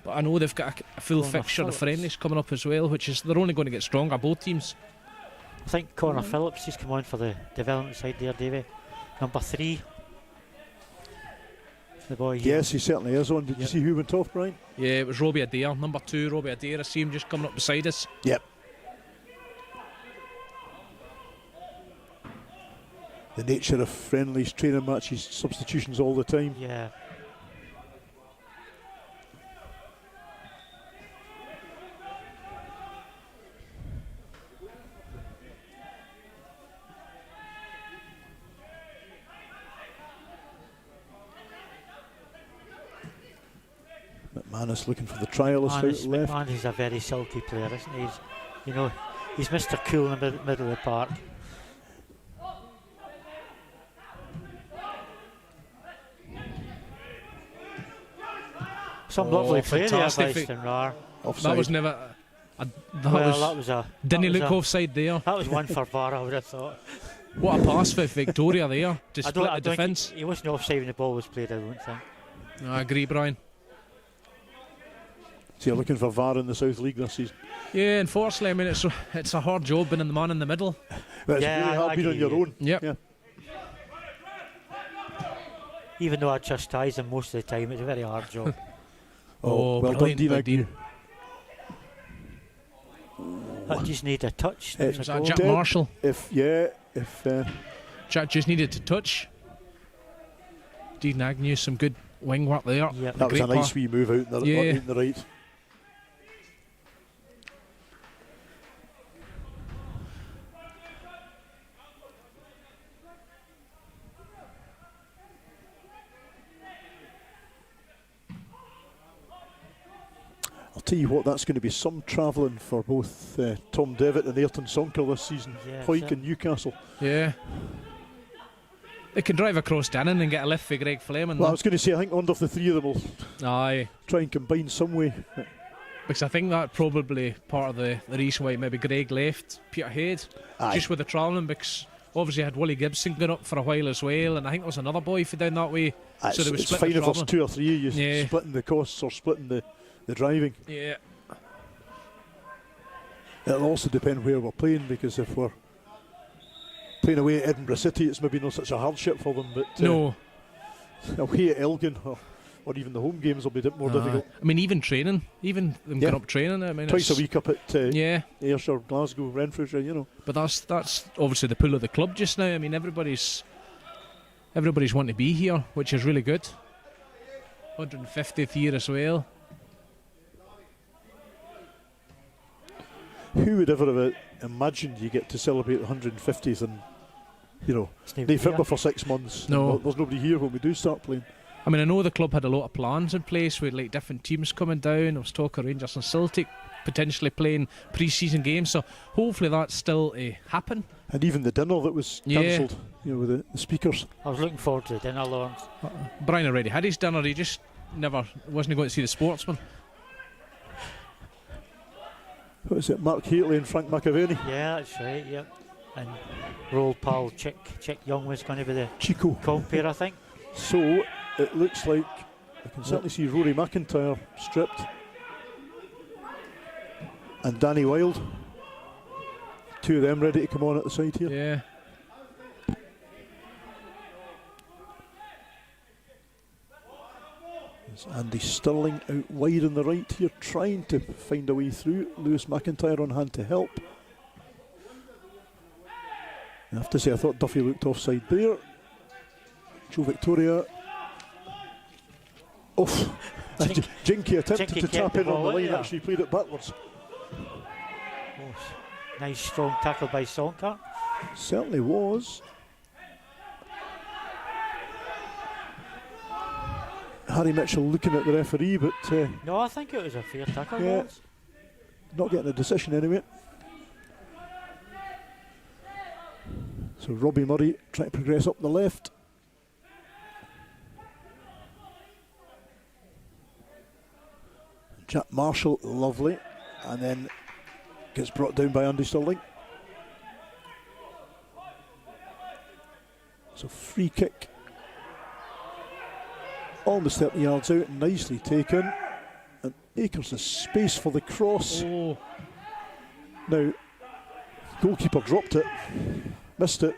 But I know they've got a full fixture of friendlies coming up as well, which is they're only going to get stronger, both teams. I think Connor Phillips, he's come on for the development side there, Davey. Number 3. The boy here. Yes, he certainly is on. Did you see who went off, Brian? Yeah, it was Robbie Adair, number 2, Robbie Adair. I see him just coming up beside us. Yep. The nature of friendlies, training matches, substitutions all the time. Yeah. McManus looking for the trialist out left. McManus is a very silky player, isn't he? He's Mr. Cool in the middle of the park. Some lovely play there by Stranraer. That was never. That was a. Didn't he look offside there? That was one for VAR, I would have thought. What a pass for Victoria there to split the defence. He wasn't offside when the ball was played, I don't think. No, I agree, Brian. So you're looking for VAR in the South League this season? Yeah, unfortunately, I mean it's a hard job being the man in the middle. But it's really hard being on your own. Yep. Yeah. Even though I chastise him most of the time, it's a very hard job. Well done, Dean Agnew. That just need a touch. Was that Jack Marshall? Jack just needed to touch. Dean Agnew, some good wing work there. Yep. That was a nice wee move out in the right. I'll tell you what, that's going to be some travelling for both Tom Devitt and Ayrton Sonker this season. Hoyk and Newcastle. Yeah. They can drive across Dannon and get a lift for Greg Fleming. Well, I was going to say, I think one of the three of them will try and combine some way. Because I think that probably part of the reason why maybe Greg left Peterhead. Just with the travelling, because obviously I had Willie Gibson going up for a while as well, and I think there was another boy for down that way. So they were it's fine if there's 2 or 3 you splitting the costs or splitting the driving. Yeah. It'll also depend where we're playing, because if we're playing away at Edinburgh City, it's maybe not such a hardship for them, but away at Elgin or even the home games will be a bit more difficult. I mean, even training, even them going up training. I mean, twice a week up at Ayrshire, Glasgow, Renfrewshire, you know. But that's obviously the pull of the club just now. I mean, everybody's wanting to be here, which is really good. 150th year as well. Who would ever have imagined you get to celebrate the 150th and, they football for 6 months? No. There's nobody here when we do start playing. I mean, I know the club had a lot of plans in place with like different teams coming down. There was talk of Rangers and Celtic potentially playing pre-season games, so hopefully that's still to happen. And even the dinner that was cancelled, with the speakers. I was looking forward to the dinner, Laurence. Brian already had his dinner, he just wasn't going to see the Sportsman. What is it? Mark Haley and Frank McAvenny. Yeah, that's right. Yep. And Roll Pal Chick Young was going to be the Chico. compere, I think. So it looks like I can certainly see Rory McIntyre stripped. And Danny Wilde. Two of them ready to come on at the side here. Yeah. There's Andy Stirling out wide on the right here, trying to find a way through. Lewis McIntyre on hand to help. I have to say, I thought Duffy looked offside there. Joe Victoria. Oof. Jinky attempted Jinky to kept tap the in on the ball line, there. actually played it backwards. Oh, nice strong tackle by Sonka. Certainly was. Harry Mitchell looking at the referee, but No, I think it was a fair tackle. Yeah. Lawrence. not getting a decision anyway. So Robbie Murray trying to progress up the left. Jack Marshall, lovely. And then gets brought down by Andy Stirling. So free kick. Almost 30 yards out, nicely taken. And Akers has space for the cross. Oh, Now, goalkeeper dropped it, missed it,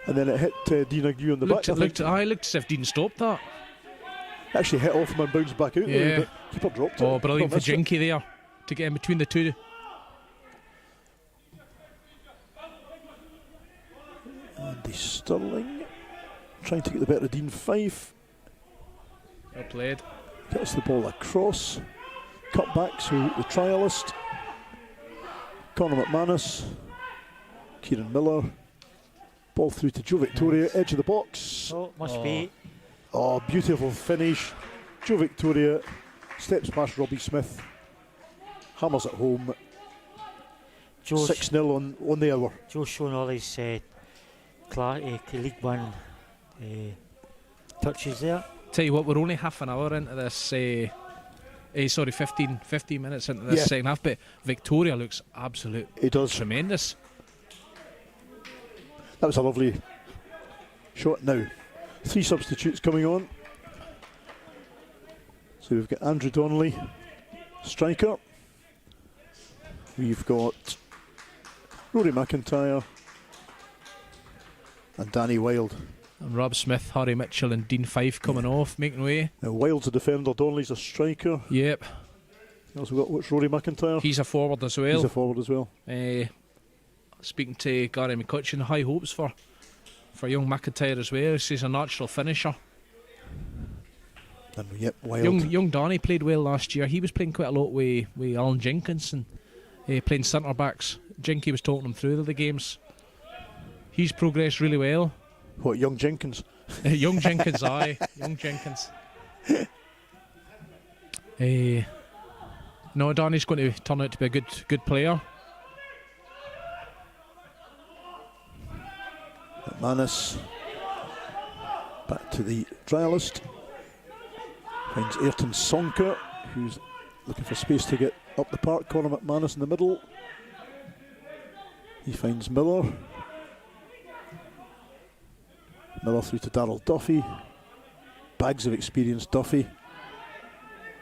and then it hit Dean Agnew on the back. looked as if Dean stopped that. Actually hit off him and bounced back out there, Yeah. but keeper dropped it. Oh, brilliant for Missed it. Jinky there to get in between the two. Andy Stirling trying to get the better of Dean Fife. Well played. Gets the ball across. Cut back to the trialist. Conor McManus. Kieran Miller. Ball through to Joe Victoria, edge of the box. Oh, must be. Oh, beautiful finish. Joe Victoria steps past Robbie Smith. Hammers it home. Joe's 6-0 on the hour. Joe's shown all his League One touches there. Tell you what, we're only half an hour into this. 15 minutes into this Yeah. second half, but Victoria looks absolute It does. tremendous. That was a lovely shot. Now, 3 substitutes coming on. So we've got Andrew Donnelly, striker. We've got Rory McIntyre and Danny Wilde. And Rob Smith, Harry Mitchell, and Dean Fife coming off, making way. Now Wilde's a defender, Donnelly's a striker. Yep, We also got what's Rory McIntyre. he's a forward as well. He's a forward as well. Speaking to Gary McCutcheon, high hopes for young McIntyre as well. He's a natural finisher. And yep, Wilde. Young Donny played well last year. He was playing quite a lot with Alan Jenkins and playing centre backs. Jinky was talking him through the games. He's progressed really well. What, young Jenkins? Young Jenkins, aye. Young Jenkins. No, Donny's going to turn out to be a good player. McManus. Back to the trialist. Finds Ayrton Sonka, who's looking for space to get up the park. Conor McManus in the middle. He finds Miller. Miller through to Darryl Duffy. Bags of experience, Duffy.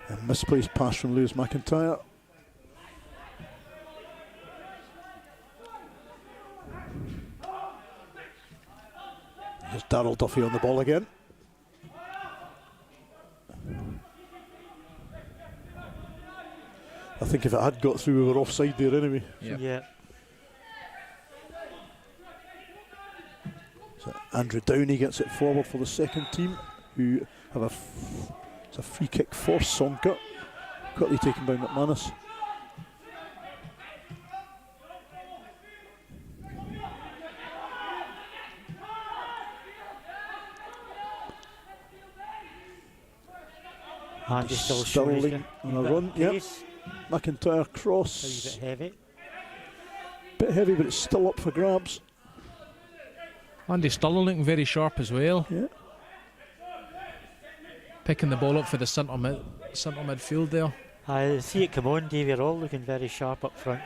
A misplaced pass from Lewis McIntyre. Here's Darryl Duffy on the ball again. I think if it had got through, we were offside there anyway. Yep. Yeah. So Andrew Downey gets it forward for the second team, who have it's a free kick for Sonka. Quickly taken by McManus. Andy still showing his Stirling on a run. Yep. pace. McIntyre A cross. bit heavy. Bit heavy, but it's still up for grabs. Andy Stirling looking very sharp as well. Yeah. Picking the ball up for the centre midfield there. I see it come on, Davy. You're all looking very sharp up front.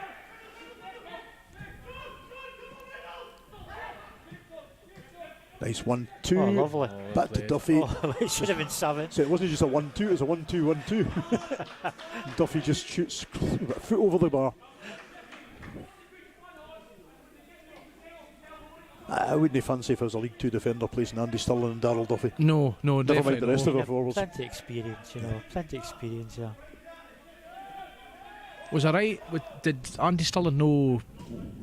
Nice 1-2. Oh, lovely. Back to Duffy. Oh, it should have been 7. So it wasn't just a 1-2, it was a 1-2-1-2. Duffy just shoots a foot over the bar. I wouldn't fancy if I was a League 2 defender placing Andy Stirling and Darryl Duffy. No, Never definitely mind the rest no. of our forwards. Plenty experience, you know. Plenty experience, yeah. Was I right? Did Andy Stirling know?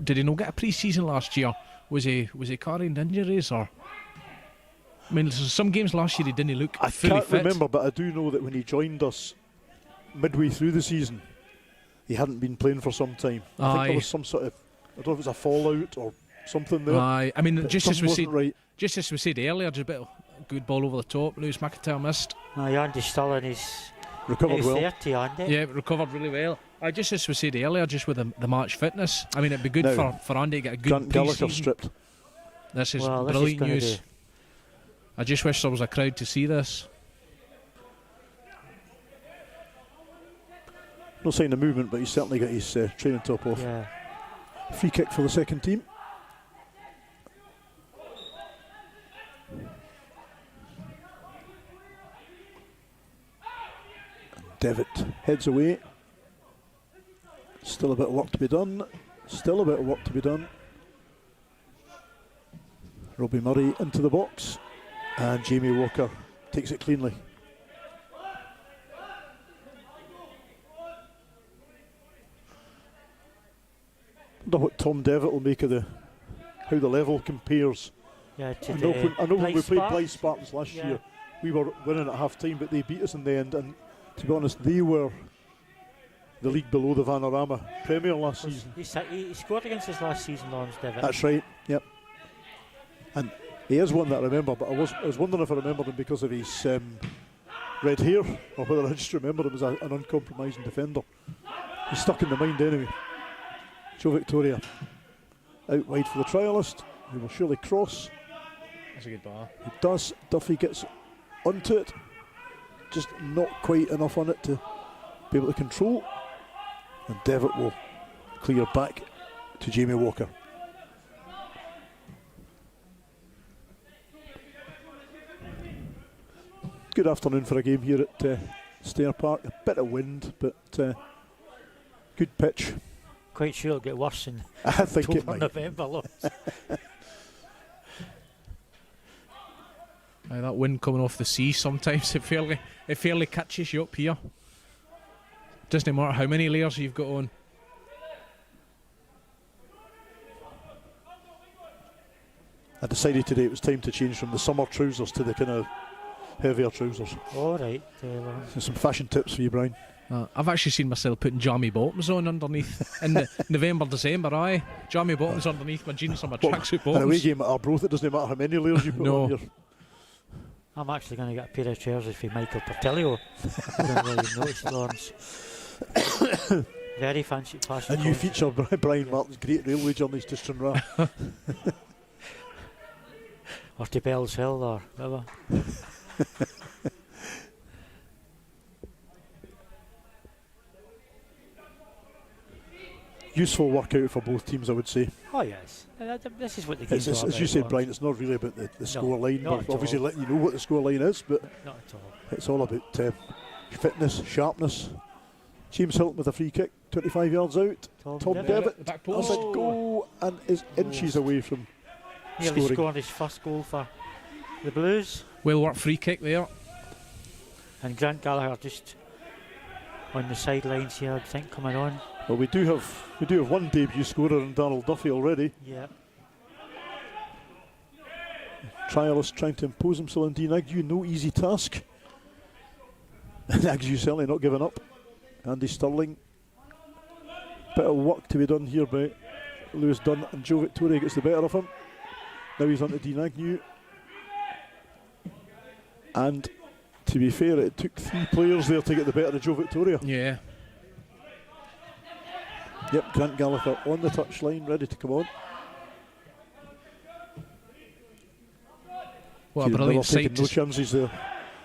Did he not get a pre-season last year? Was he carrying injuries or? I mean, some games last year he didn't look I fully can't fit. remember, but I do know that when he joined us midway through the season, he hadn't been playing for some time. I think there was some sort of, I don't know if it was a fallout or something there. Aye, I mean, just as we said, right. just as we said earlier, just a bit of good ball over the top. Lewis McIntyre missed. Andy Stirling is Recovered well. 30, Andy. Yeah, recovered really well. Just as we said earlier, just with the match fitness. I mean, it'd be good Now, for Andy to get a good Grant Gallagher pre-season. stripped. This is Well, this brilliant is news. I just wish there was a crowd to see this. No sign of movement, but he's certainly got his training top off. Yeah. Free kick for the second team. Devitt heads away. Still a bit of work to be done. Still a bit of work to be done. Robbie Murray into the box. And Jamie Walker takes it cleanly. Wonder what Tom Devitt will make of how the level compares. Yeah, to I know when we played Blythe Spartans last Yeah. year, we were winning at half time, but they beat us in the end. And to be honest, they were the league below the Vanarama Premier last season. He scored against us last season, Laurence Devitt. That's right, yep. And he is one that I remember, but I was wondering if I remembered him because of his red hair, or whether I just remembered him as an uncompromising defender. He's stuck in the mind anyway. Joe Victoria out wide for the trialist, who will surely cross. That's a good bar. He does. Duffy gets onto it, just not quite enough on it to be able to control. And Devitt will clear back to Jamie Walker. Good afternoon for a game here at Stair Park. A bit of wind, but good pitch. Quite sure it'll get worse in I think it October, might. November, Laurence. That wind coming off the sea sometimes it fairly catches you up here. Doesn't matter how many layers you've got on. I decided today it was time to change from the summer trousers to the kind of heavier trousers. All right, Laurence. So some fashion tips for you, Brian. I've actually seen myself putting jammy bottoms on underneath in the November, December. Jammy bottoms underneath my jeans or my tracksuit In a away bottoms. game at Arbroath, it doesn't matter how many layers you put No. on here. I'm actually going to get a pair of trousers for Michael Portillo. I don't know if you noticed, Laurence. Very fancy fashion. And you feature Brian Martin's great railway journeys to Stranraer. Or to Bell's Hill or whatever. Useful workout for both teams, I would say. Oh yes, this is what the game's It's, all as about, you said, Laurence. Brian, it's not really about the score line. not We're at obviously all. letting you know what the score line is, but Not at all. it's all about fitness, sharpness. James Hilton with a free kick, 25 yards out. Tom Devitt The back has post. a goal and is inches away from Nearly scoring. scored his first goal for the Blues. Well worked free kick there. And Grant Gallagher just on the sidelines here, I think, coming on. Well, we do have one debut scorer in Darryl Duffy already. Yeah. Trialist trying to impose himself on Dean Agnew, no easy task. Agnew certainly not giving up. Andy Stirling. Bit of work to be done here by Lewis Dunn, and Joe Victoria gets the better of him. Now he's on to Dean Agnew. And to be fair, it took 3 players there to get the better of Joe Victoria. Yeah. Yep, Grant Gallagher on the touchline, ready to come on. What a Kieran brilliant Miller taking sight no to chances there.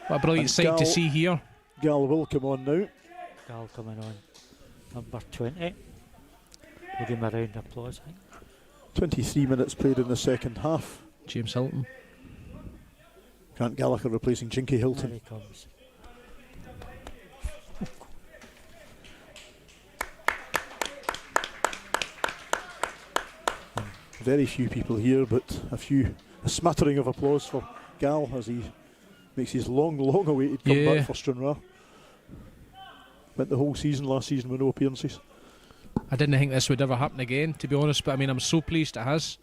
What a brilliant And sight to Gal- see here. Gal will come on now. Gal coming on. Number 20. We'll give him a round of applause, I think. 23 minutes played in the second half. James Hilton. Grant Gallagher replacing Jinky There Hilton. he comes. Very few people here, but a smattering of applause for Gal as he makes his long awaited comeback for Stranraer. Went the whole season last season with no appearances. I didn't think this would ever happen again, to be honest, but I mean, I'm so pleased it has.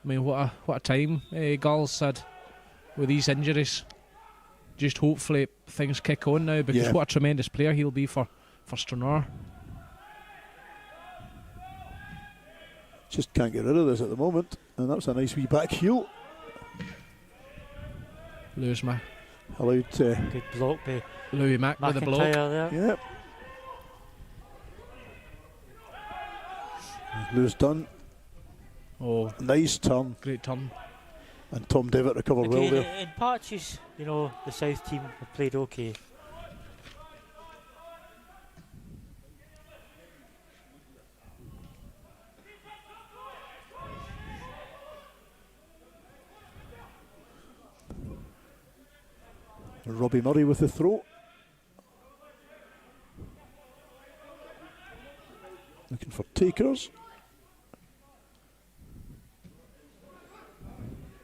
I mean, what a time Gal's had with these injuries. Just hopefully things kick on now, because what a tremendous player he'll be for Stranraer. Just can't get rid of this at the moment, and that's a nice wee back heel. Lewis Mack. Allowed Good block by Louis Mack with the block. McIntyre there. yeah. Lewis done. Oh, Nice turn, great turn. and Tom Devitt recovered well Again, there. in patches, you know, the South team have played okay. Robbie Murray with the throw. Looking for takers.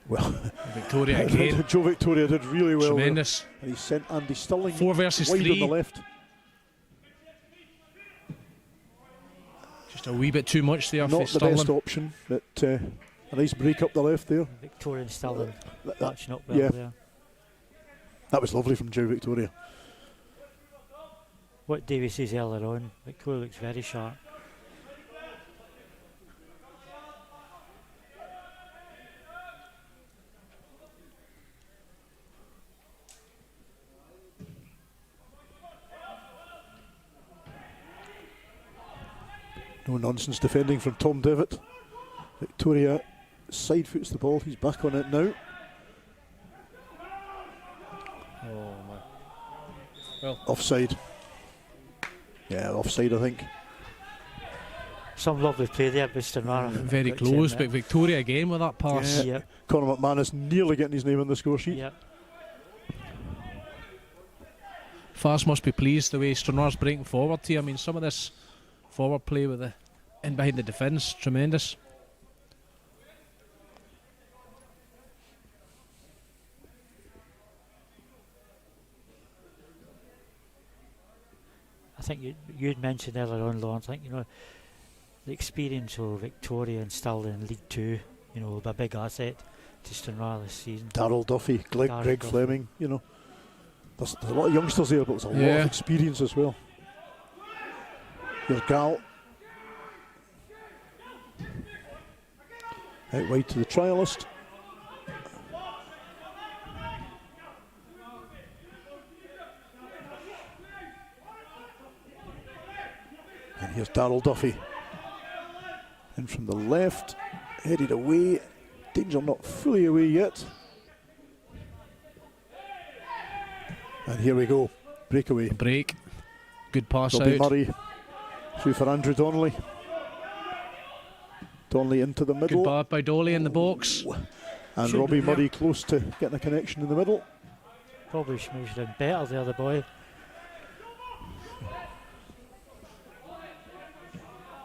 Well, Victoria again. Joe Victoria did really well there. Tremendous. And he sent Andy Stirling 4 versus wide 3. on the left. Just a wee bit too much there for Not the best Stirling. option, but a nice break up the left there. Victoria and Stirling That- matching up well yeah. there. That was lovely from Joe Victoria. What Davey says earlier on, Victoria looks very sharp. No nonsense defending from Tom Devitt. Victoria side foots the ball. He's back on it now. Oh my. Well, Offside. Yeah, offside I think. Some lovely play there by Stranraer. very Got to close, but admit. Victoria again with that pass. Yeah. Yep. Conor McManus nearly getting his name on the score sheet. Yep. Fars must be pleased the way Stranraer's breaking forward here. I mean, some of this forward play with the in behind the defence, tremendous. I think you'd mentioned earlier on, Laurence, I think, you know, the experience of Victoria and Stirling in League Two, you know, will be a big asset to Stranraer this season. Darryl Duffy, Greg Duffy. Fleming, you know. There's a lot of youngsters there, but there's a lot Yeah. of experience as well. Here's Gal. Out wide to the trialist. And here's Darryl Duffy. In from the left, headed away. Danger not fully away yet. And here we go. Breakaway. Break. Good pass Robbie out. Murray through for Andrew Donnelly. Donnelly into the Good middle. ball by Dolly in the box. And Should Robbie be, Murray close to getting a connection in the middle. Probably smooshed in better there, the boy.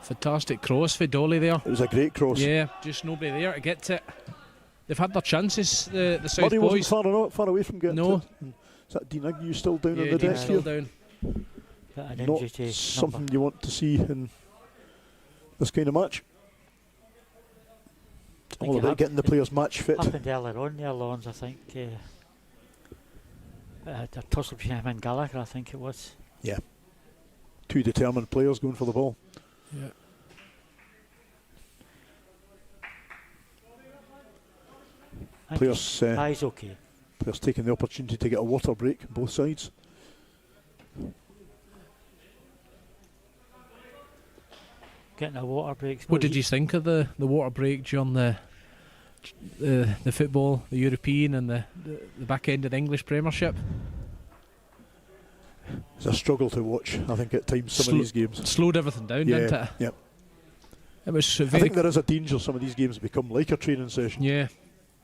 Fantastic cross for Dolly there. It was a great cross. Yeah, just nobody there to get to it. They've had their chances, the South Murray wasn't boys. far away from getting No. to it. And is that Dean Agnew still down on Yeah, the Dean's deck still here? down. Bit of an Not injury to something number. you want to see in this kind of match. It's think all it about hap- getting the players match fit. Happened earlier on there, Laurence, I think. A tussle between him and Gallagher, I think it was. Two determined players going for the ball. Yeah. I think Players, he's okay. players taking the opportunity to get a water break on both sides. Getting a water break. What did you think of the water break during the football, the European and the back end of the English Premiership? It's a struggle to watch, I think, at times, some of these games. Slowed everything down, didn't it? Yep. It was I very... think there is a danger some of these games become like a training session. Yeah.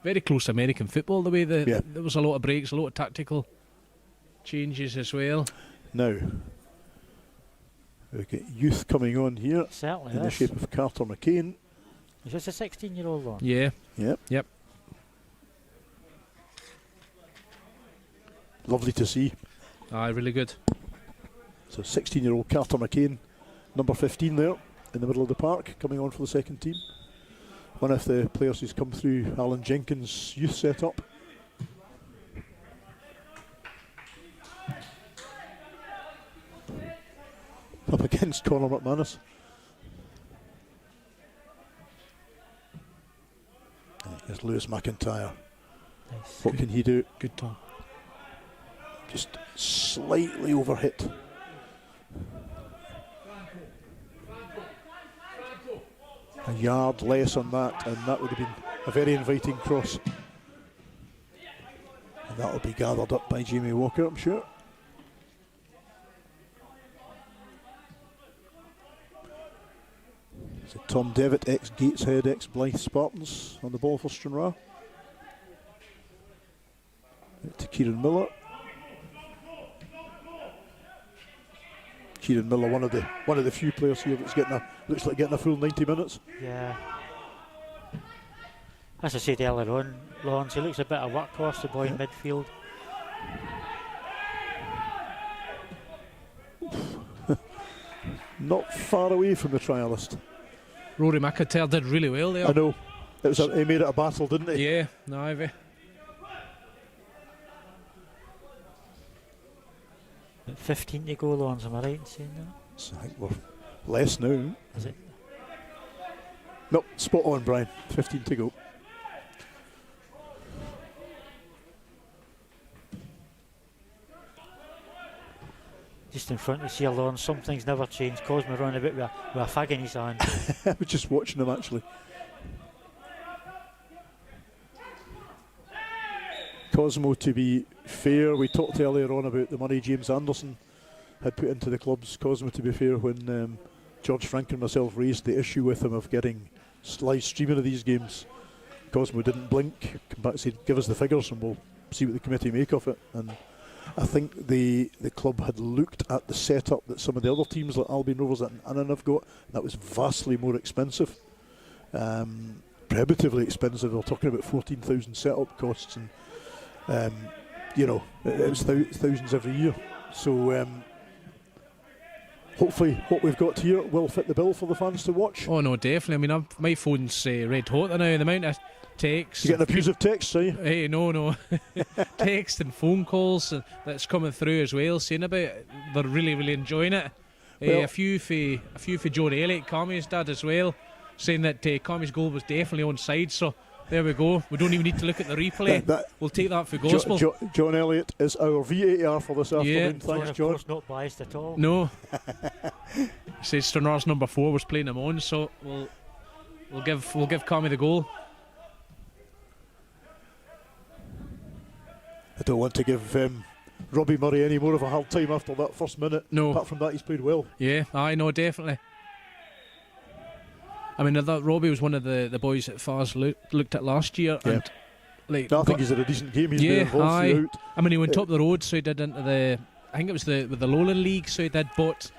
Very close to American football, the way there was a lot of breaks, a lot of tactical changes as well. Now, we get youth coming on here. Certainly in the shape of Carter McCain. Is this a 16-year-old one? Yeah. Yep. Lovely to see. Aye, really good. So 16-year-old Carter McCain, number 15 there in the middle of the park, coming on for the second team. One of the players who's come through Alan Jenkins' youth setup. Up against Conor McManus. Here's Lewis McIntyre. Nice. What can he do? Good Tom. Just slightly overhit. A yard less on that, and that would have been a very inviting cross. And that will be gathered up by Jamie Walker, I'm sure. So Tom Devitt, ex-Gateshead, ex-Blythe Spartans on the ball for Stranraer. To Kieran Miller. Kieran Miller, one of the few players here that's looks like getting a full 90 minutes. Yeah. As I said earlier on, Laurence, he looks a bit of workhorse, the boy in midfield. Not far away from the trialist. Rory McIntyre did really well there. I know. He made it a battle, didn't he? Yeah, no, Ivy. 15 to go, Laurence, am I right in saying that? So I think we're less now. Is it? Nope, spot on, Brian. 15 to go. Just in front of us here, Laurence, some things never change. Cosmo running about with a fag in his hand. I was just watching him, actually. Cosmo, to be fair, we talked earlier on about the money James Anderson had put into the clubs. Cosmo, to be fair, when George Frank and myself raised the issue with him of getting live streaming of these games, Cosmo didn't blink, come back and said, give us the figures and we'll see what the committee make of it. And I think the club had looked at the setup that some of the other teams like Albion Rovers and Annan have got, and that was vastly more expensive. Prohibitively expensive. We're talking about 14,000 setup costs, and it was thousands every year. So hopefully what we've got here will fit the bill for the fans to watch. Oh no, definitely. I mean, my phone's red hot now. The amount of texts. You getting abusive texts, are you? Hey, no. Text and phone calls that's coming through as well, saying about it. They're really, really enjoying it. Well, a few for John Elliott, Carmi's dad as well, saying that Carmi's goal was definitely onside. So there we go. We don't even need to look at the replay. We'll take that for gospel. John Elliott is our VAR for this afternoon. Yeah. Thanks, John. Of John. course, not biased at all. No. He says Stranraer's number 4 was playing him on, so we'll give Carmi the goal. I don't want to give Robbie Murray any more of a hard time after that first minute. No. Apart from that, he's played well. Yeah, I know, definitely. I mean, I thought Robbie was one of the boys that Fars looked at last year. Yeah. And like, I think he's had a decent game. He's been involved throughout. I mean, he went top of the road, so he did into I think it was with the Lowland League, so he did, but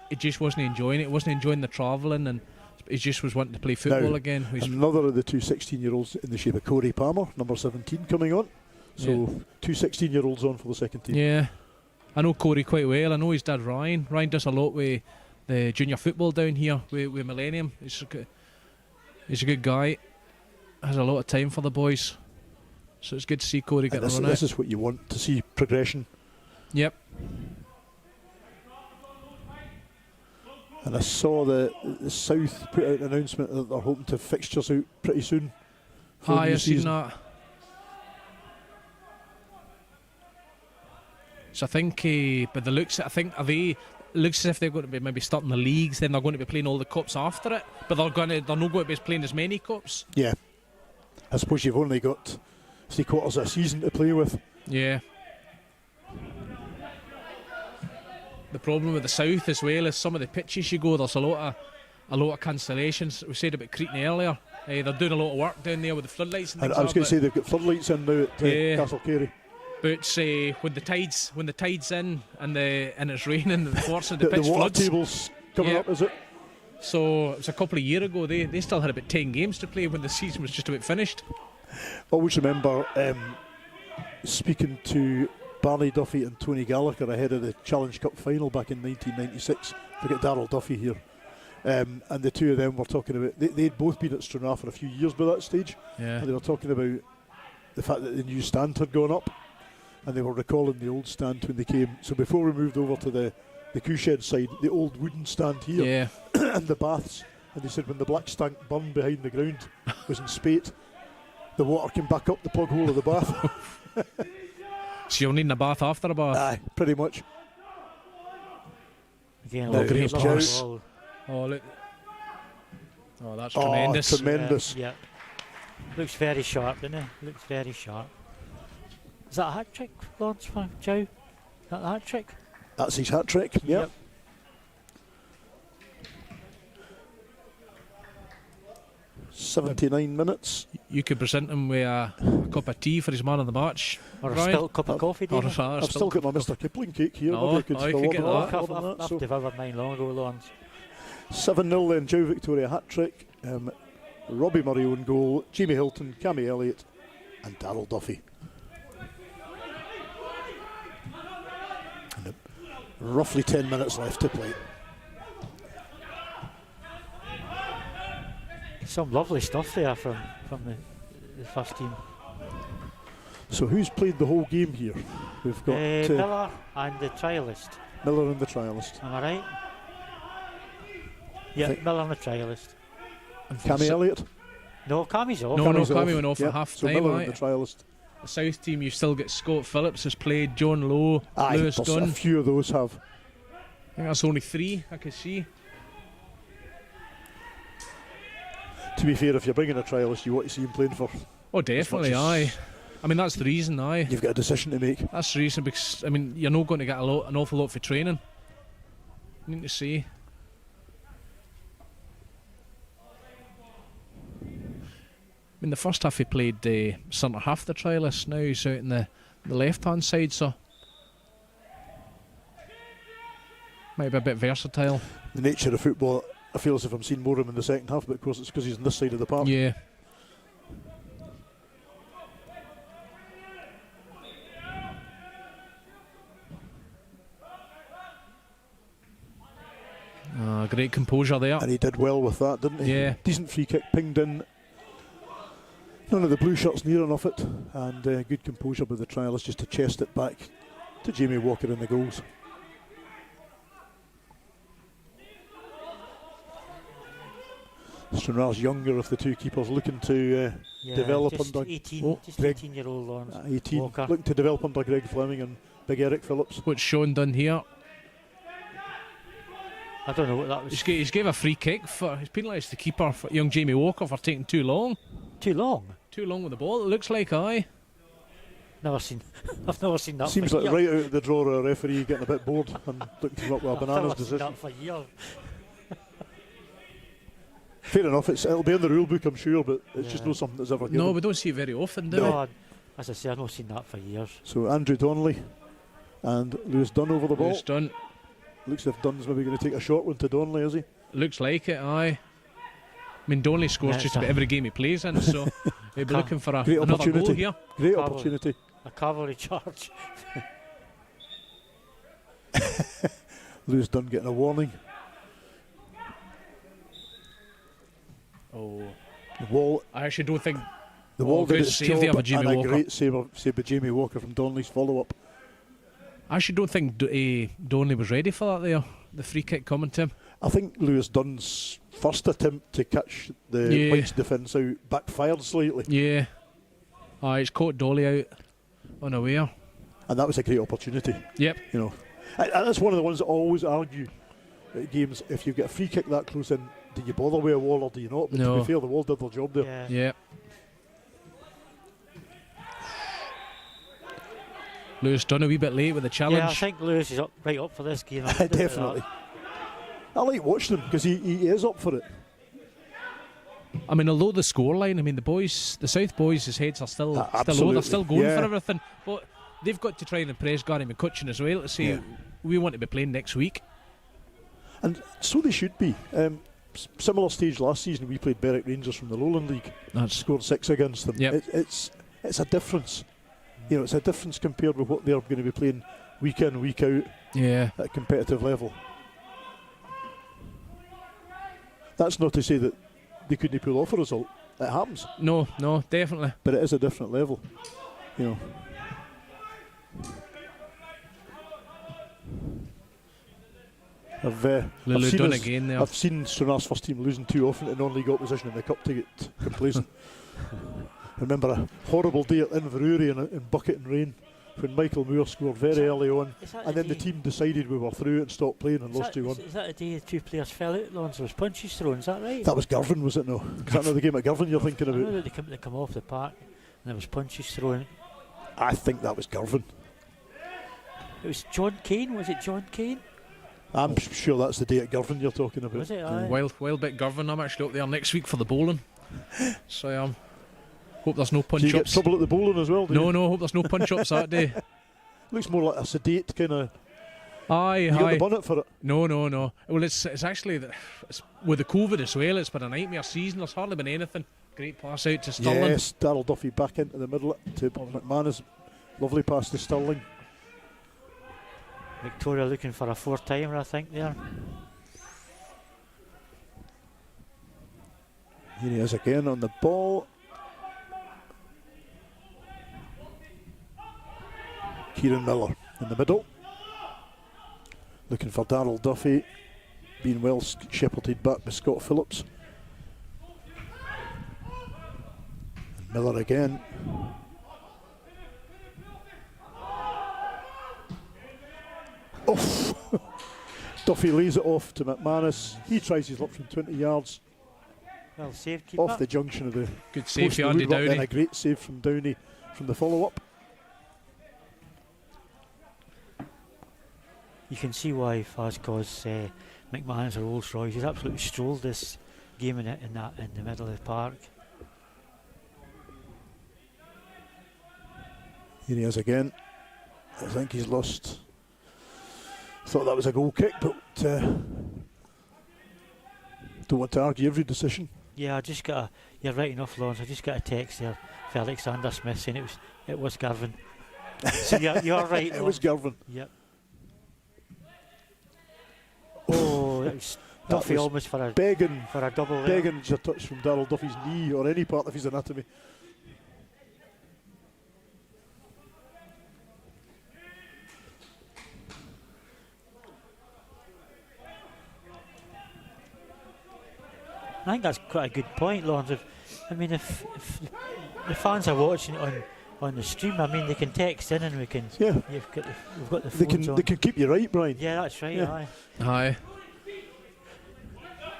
he just wasn't enjoying it. He wasn't enjoying the travelling, and he just was wanting to play football again. Another of the two 16-year-olds in the shape of Corey Palmer, number 17, coming on. So two 16-year-olds on for the second team. Yeah, I know Corey quite well. I know his dad Ryan. Ryan does a lot with the junior football down here with Millennium. He's a good guy. Has a lot of time for the boys. So it's good to see Corey get a run out. This is what you want to see, progression. Yep. And I saw the South put out an announcement that they're hoping to have fixtures out pretty soon. I've seen that. So I think, by the looks, looks as if they're going to be maybe starting the leagues, then they're going to be playing all the cups after it, but they're not going to be playing as many cups. Yeah. I suppose you've only got 3/4 of a season to play with. Yeah. the problem with the south as well is some of the pitches you go, there's a lot of cancellations. We said about Cretan earlier. They're doing a lot of work down there with the floodlights and things. I was going to say they've got floodlights in now at Castle Carey. But when the tide's in and it's raining, unfortunately the pitch the water floods. table's coming up, is it? So it was a couple of years ago. They still had about 10 games to play when the season was just about finished. I always remember speaking to Barney Duffy and Tony Gallagher ahead of the Challenge Cup final back in 1996. Look at Darryl Duffy here. And the two of them were talking about, they'd both been at Stranraer for a few years by that stage. Yeah. And they were talking about the fact that the new stand had gone up. And they were recalling the old stand when they came. So before we moved over to the Cooshed side, the old wooden stand here and the baths. And they said when the black stank bun behind the ground was in spate, the water came back up the plug hole of the bath. So you're needing a bath after a bath? Aye, pretty much. Again, Great pass. ball. Oh, look. Oh, that's tremendous. Tremendous. Yeah. Looks very sharp, doesn't it? Looks very sharp. Is that a hat trick, Laurence, for Chow? Is that the hat trick? That's his hat trick, yep. 79 minutes. You could present him with a cup of tea for his man of the match. Or a Ryan? spilt cup of coffee, Or David? a I've still got my Mr. Kipling cake here. Oh, Maybe I could you still could get order that. order I've devoured mine long ago, Laurence. 7-0 then, Joe Victoria hat trick. Robbie Murray own goal, Jamie Hilton, Cammy Elliott and Darryl Duffy. And roughly 10 minutes left to play. Some lovely stuff there from the first team. So who's played the whole game here? We've got Miller and the trialist. Miller and the trialist. Am I right? Yeah, Miller and the trialist. Cammy Elliott? No, Cammy's off. No, Cammy's Cammy went off Yep, at half so time. Miller and the trialist. The South team, you've still got Scott Phillips has played, John Lowe, Aye, Lewis there's Dunn. a few of those have. I think that's only 3 I can see. To be fair, if you're bringing a trialist, you want to see him playing for. Oh, definitely, aye. I mean, that's the reason, aye. You've got a decision to make. That's the reason, because, I mean, you're not going to get an awful lot for training. You need to see. I mean, the first half he played centre half the trialist, now he's out in the left-hand side, so might be a bit versatile. The nature of football, I feel as if I'm seeing more of him in the second half, but of course it's because he's on this side of the park. Yeah. Great composure there. And he did well with that, didn't he? Yeah. Decent free kick, pinged in. None of the blue shirts near enough it, and good composure by the trialist just to chest it back to Jamie Walker in the goals. Stranraer's younger of the two keepers, looking to develop just under 18-year-old Laurence 18, Walker. looking to develop under Greg Fleming and Big Eric Phillips. What's Sean done here? I don't know what that was. He's gave a free kick he's penalised the keeper, for young Jamie Walker, for taking too long. Too long? Too long with the ball, it looks like, aye. Never seen. I've never seen that. Seems for like years. right out of the drawer a referee getting a bit bored and looking to come up with a I've bananas never seen decision. that for years. Fair enough, it'll be in the rule book, I'm sure, but it's just not something that's ever given. No, we don't see it very often, do we? No, as I say, I've not seen that for years. So Andrew Donnelly and Lewis Dunn over the ball. Lewis Dunn. Looks as if Dunn's maybe going to take a short one to Donnelly, is he? Looks like it, aye. I mean, Donnelly scores Yeah, just about every game he plays in, so he'll be looking for Great another opportunity. goal here. Great Cavalry. opportunity. A cavalry charge. Lewis Dunn getting a warning. Oh, The wall, I actually don't think. the wall did great its save job, there by and Jamie a Walker. great save by Jamie Walker from Donnelly's follow-up. I actually don't think Donnelly was ready for that there. The free kick coming to him. I think Lewis Dunn's first attempt to catch the White's defence out backfired slightly, Yeah. He's caught Dolly out unaware. and that was a great opportunity. Yep. You know, and that's one of the ones that I always argue at games. If you get a free kick that close in, do you bother with a wall or do you not? But to No. be fair, the wall did their job there. Yeah. Yeah. Lewis done a wee bit late with the challenge. Yeah, I think Lewis is right up for this game. Definitely. I like watching him because he is up for it. I mean, although the scoreline, I mean, the South boys' heads are still low. They're still going for everything. But they've got to try and impress Gary McCutcheon as well to say, we want to be playing next week. And so they should be. Similar stage last season, we played Berwick Rangers from the Lowland League. Scored 6 against them. Yep. It's a difference. You know, it's a difference compared with what they're going to be playing week in, week out at a competitive level. That's not to say that they couldn't pull off a result. It happens. No, definitely. But it is a different level. You know. I've seen Stranraer's first team losing too often to non-league opposition in the cup to get complacent. I remember a horrible day at Inverurie in bucket and rain when Michael Moore scored very early on, and then the team decided we were through and stopped playing and lost 2-1. Is that the day the 2 players fell out, Laurence? There was punches thrown, is that right? That was Girvan, was it no? Is that not the game at Girvan you're thinking about? I know that they come off the park and there was punches thrown. I think that was Girvan. It was John Kane, was it John Kane? I'm sure that's the day at Girvan you're talking about. Was it? Wild bit Girvan. I'm actually up there next week for the bowling. So hope there's no punch-ups. Do you get trouble at the bowling as well? No, hope there's no punch-ups that day. Looks more like a sedate kind of... You got the bonnet for it? No. Well, it's actually... with the COVID as well, it's been a nightmare season. There's hardly been anything. Great pass out to Stirling. Yes, Darryl Duffy back into the middle to McManus. Lovely pass to Stirling. Victoria looking for a 4-timer, I think, there. Here he is again on the ball. Kieran Miller in the middle. Looking for Darryl Duffy. Being well shepherded back by Scott Phillips. And Miller again. Duffy lays it off to McManus. He tries his luck from 20 yards. Well saved, keeper. Off the junction of the good save for Andy Downey. And a great save from Downey from the follow-up. You can see why Fazcos McManus or Rolls Royce. He's absolutely strolled this game in the middle of the park. Here he is again. I think he's lost. Thought that was a goal kick, but don't want to argue every decision. Yeah, I just got you're right enough, Laurence. I just got a text there for Alexander Smith saying it was Girvan. So you're right. It was Girvan. Yep. Oh, that was Duffy almost for a double. Begging a touch from Darryl Duffy's knee or any part of his anatomy. I think that's quite a good point, Laurence. If the fans are watching it on the stream, I mean, they can text in and we can. Yeah. We've got the phones on. They can keep you right, Brian. Yeah, that's right. Yeah. Aye.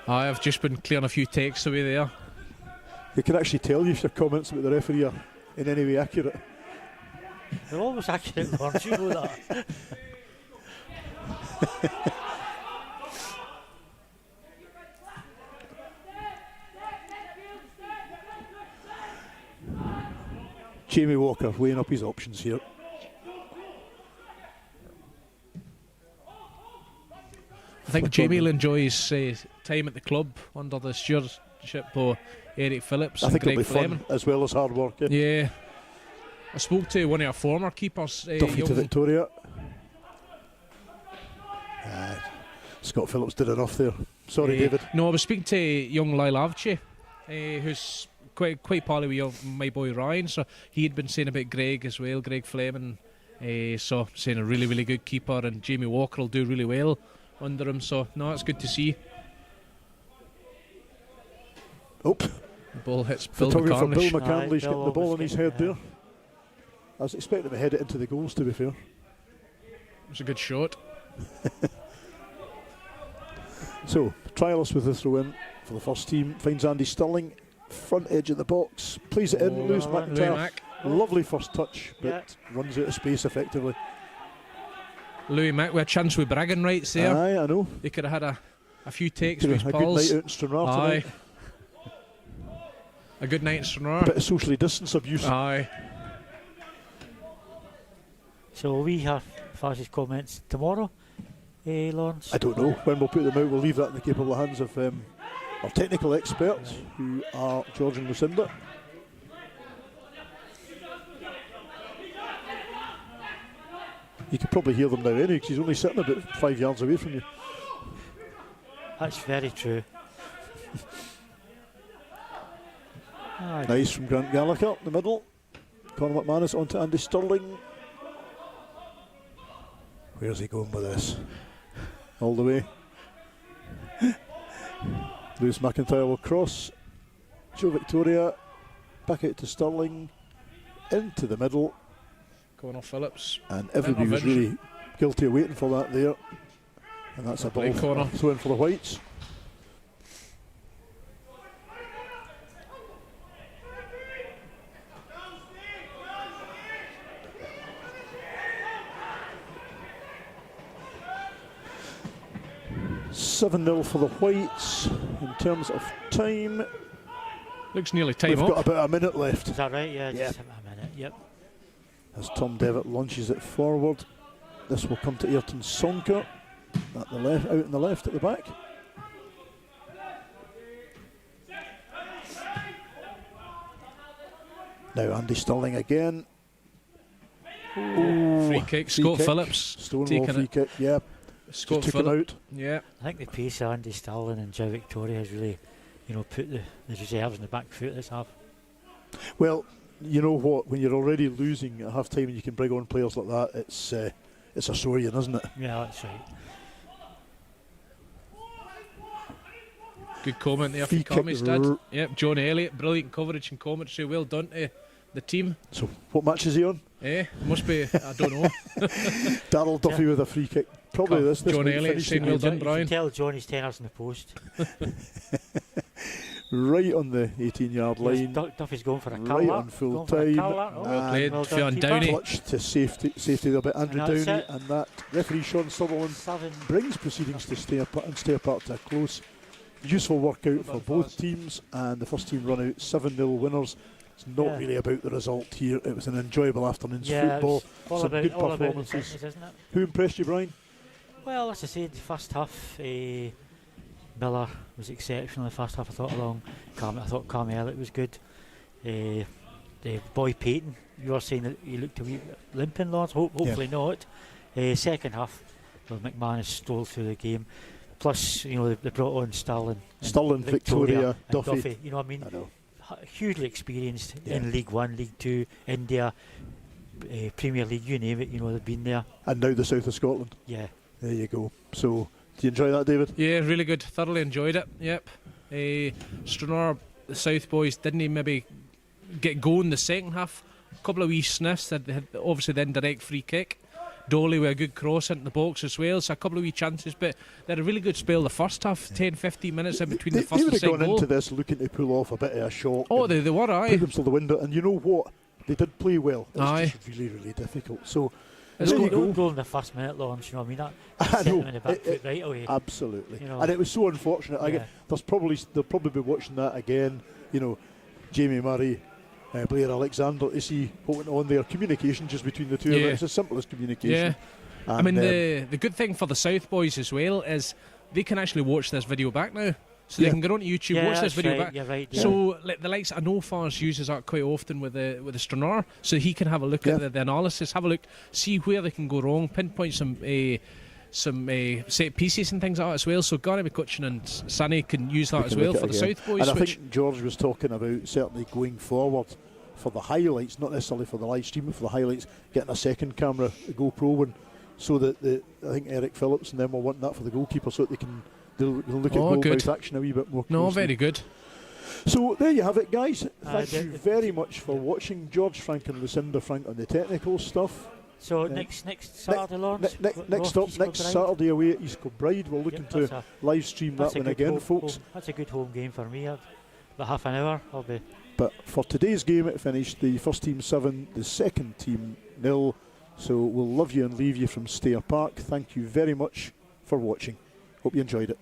I've just been clearing a few texts away there. They can actually tell you if your comments about the referee are in any way accurate. They're always accurate, Laurence. You know that. Jamie Walker weighing up his options here. I think Jamie will enjoy his time at the club under the stewardship of Eric Phillips I think and Greg it'll be Fleming. fun as well as hard work. Yeah. I spoke to one of our former keepers. Duffy to Victoria. Scott Phillips did enough there. Sorry, David. No, I was speaking to young Lyle Avci, who's quite pally with my boy Ryan, so he had been saying about Greg as well, Greg Fleming, so saying a really, really good keeper, and Jamie Walker will do really well under him, so no, it's good to see. The ball hits Bill photographer McCartney. Bill McCartney's getting the ball in his head there. I was expecting him to head it into the goals, to be fair. It was a good shot. So, trialist with the throw in for the first team, finds Andy Stirling, front edge of the box, plays it in, Lewis McIntyre Lovely first touch, but runs out of space effectively. Louis Mack with a chance with bragging rights there. Aye, I know. He could have had a few takes Could with have his a good pals. night out in Stranraer tonight. A good night in Stranraer. Bit of socially distance abuse. Aye. So we have Faz's comments tomorrow, Laurence? I don't know when we'll put them out. We'll leave that in the capable hands of our technical experts, who are George and Lucinda. You could probably hear them now anyway, because he's only sitting about 5 yards away from you. That's very true. Nice from Grant Gallagher in the middle. Conor McManus onto Andy Stirling. Where's he going with this? All the way. Lewis McIntyre will cross. Joe Victoria back out to Stirling. Into the middle. Conor Phillips. And everybody was really guilty of waiting for that there. And that's a ball thrown for the Whites. $7-0 for the Whites in terms of time. Looks nearly time We've up. got about a minute left. Is that right? Yeah, just a minute. Yep. As Tom Devitt launches it forward. This will come to Ayrton Sonker at the left, out in the left at the back. Now Andy Stirling again. Free kick, Scott Phillips. Stonewall free kick, yeah. Scott Just took him out. Yeah. I think the pace of Andy Stirling and Joe Victoria has really, put the reserves in the back foot this half. Well, you know what? When you're already losing at half time and you can bring on players like that, it's a sore, isn't it? Yeah, that's right. Good comment there from Commie's dad. Yep, John Elliott, brilliant coverage and commentary. Well done to the team. So, what match is he on? Must be, I don't know. Darryl Duffy with a free kick. Probably this John might Elliott finish saying the well game. done, Brian. You can tell Johnny's tenors in the post. Right on the 18-yard line. Duffy's going for a call. Right on full time. Well played, well Fionn done, Downey. Clutch to safety there by Andrew And that's Downey, it. and that referee Sean Sutherland brings proceedings to stay apart to a close. Useful work out for both teams, and the first team run out 7-0 winners. It's not really about the result here. It was an enjoyable afternoon's football. Some good performances. Fitness, isn't it? Who impressed you, Brian? Well, as I said, the first half, Miller was exceptional. The first half, I thought Carmi Elliott was good. The boy Payton, you were saying that he looked a wee bit limping, Lawrence. Hopefully not. Second half, McManus stole through the game. Plus, they brought on Stirling, Victoria, and Duffy. You know what I mean? I know. Hugely experienced in League One, League Two, India, Premier League, you name it. They've been there. And now the south of Scotland. Yeah. There you go. So, do you enjoy that, David? Yeah, really good. Thoroughly enjoyed it. Yep. Stranraer, the South boys, didn't maybe get going the second half. A couple of wee sniffs. They had obviously then direct free kick. Dolly with a good cross into the box as well, so a couple of wee chances, but they had a really good spell the first half, 10-15 minutes in between the first and second goal. They would have gone into this looking to pull off a bit of a shock. Oh, they were, aye. Put them to the window, and you know what? They did play well. It was just really, really difficult. So, It's a goal in the first minute, Lawrence, you know what I mean? That set them in the back foot right away. Absolutely. And it was so unfortunate. They'll probably be watching that again, Jamie Murray, Blair Alexander, to see what went on there. Communication just between the two of them. It's as simple as communication. Yeah. I mean, the good thing for the South boys as well is they can actually watch this video back now. So they can go onto YouTube, watch this video back. You're right, So the likes, I know Fars uses that quite often with the Stranraer, so he can have a look at the analysis, have a look, see where they can go wrong, pinpoint some set pieces and things like that as well. So Gary McCutcheon and Sunny can use that as well for the South boys. And I think George was talking about certainly going forward for the highlights, not necessarily for the live stream, but for the highlights, getting a second camera, a GoPro one, so that I think Eric Phillips and them will want that for the goalkeeper, so that they'll look at goal-mouth action a wee bit more closely. No, very good. So there you have it, guys. Thank you very much for watching. George Frank and Lucinda Frank on the technical stuff. So next Saturday, Lawrence? Next Saturday away at East Kilbride. We're looking to live stream that one again, folks. That's a good home game for me. About half an hour, I'll be But for today's game, it finished the first team 7, the second team 0. So we'll love you and leave you from Stair Park. Thank you very much for watching. Hope you enjoyed it.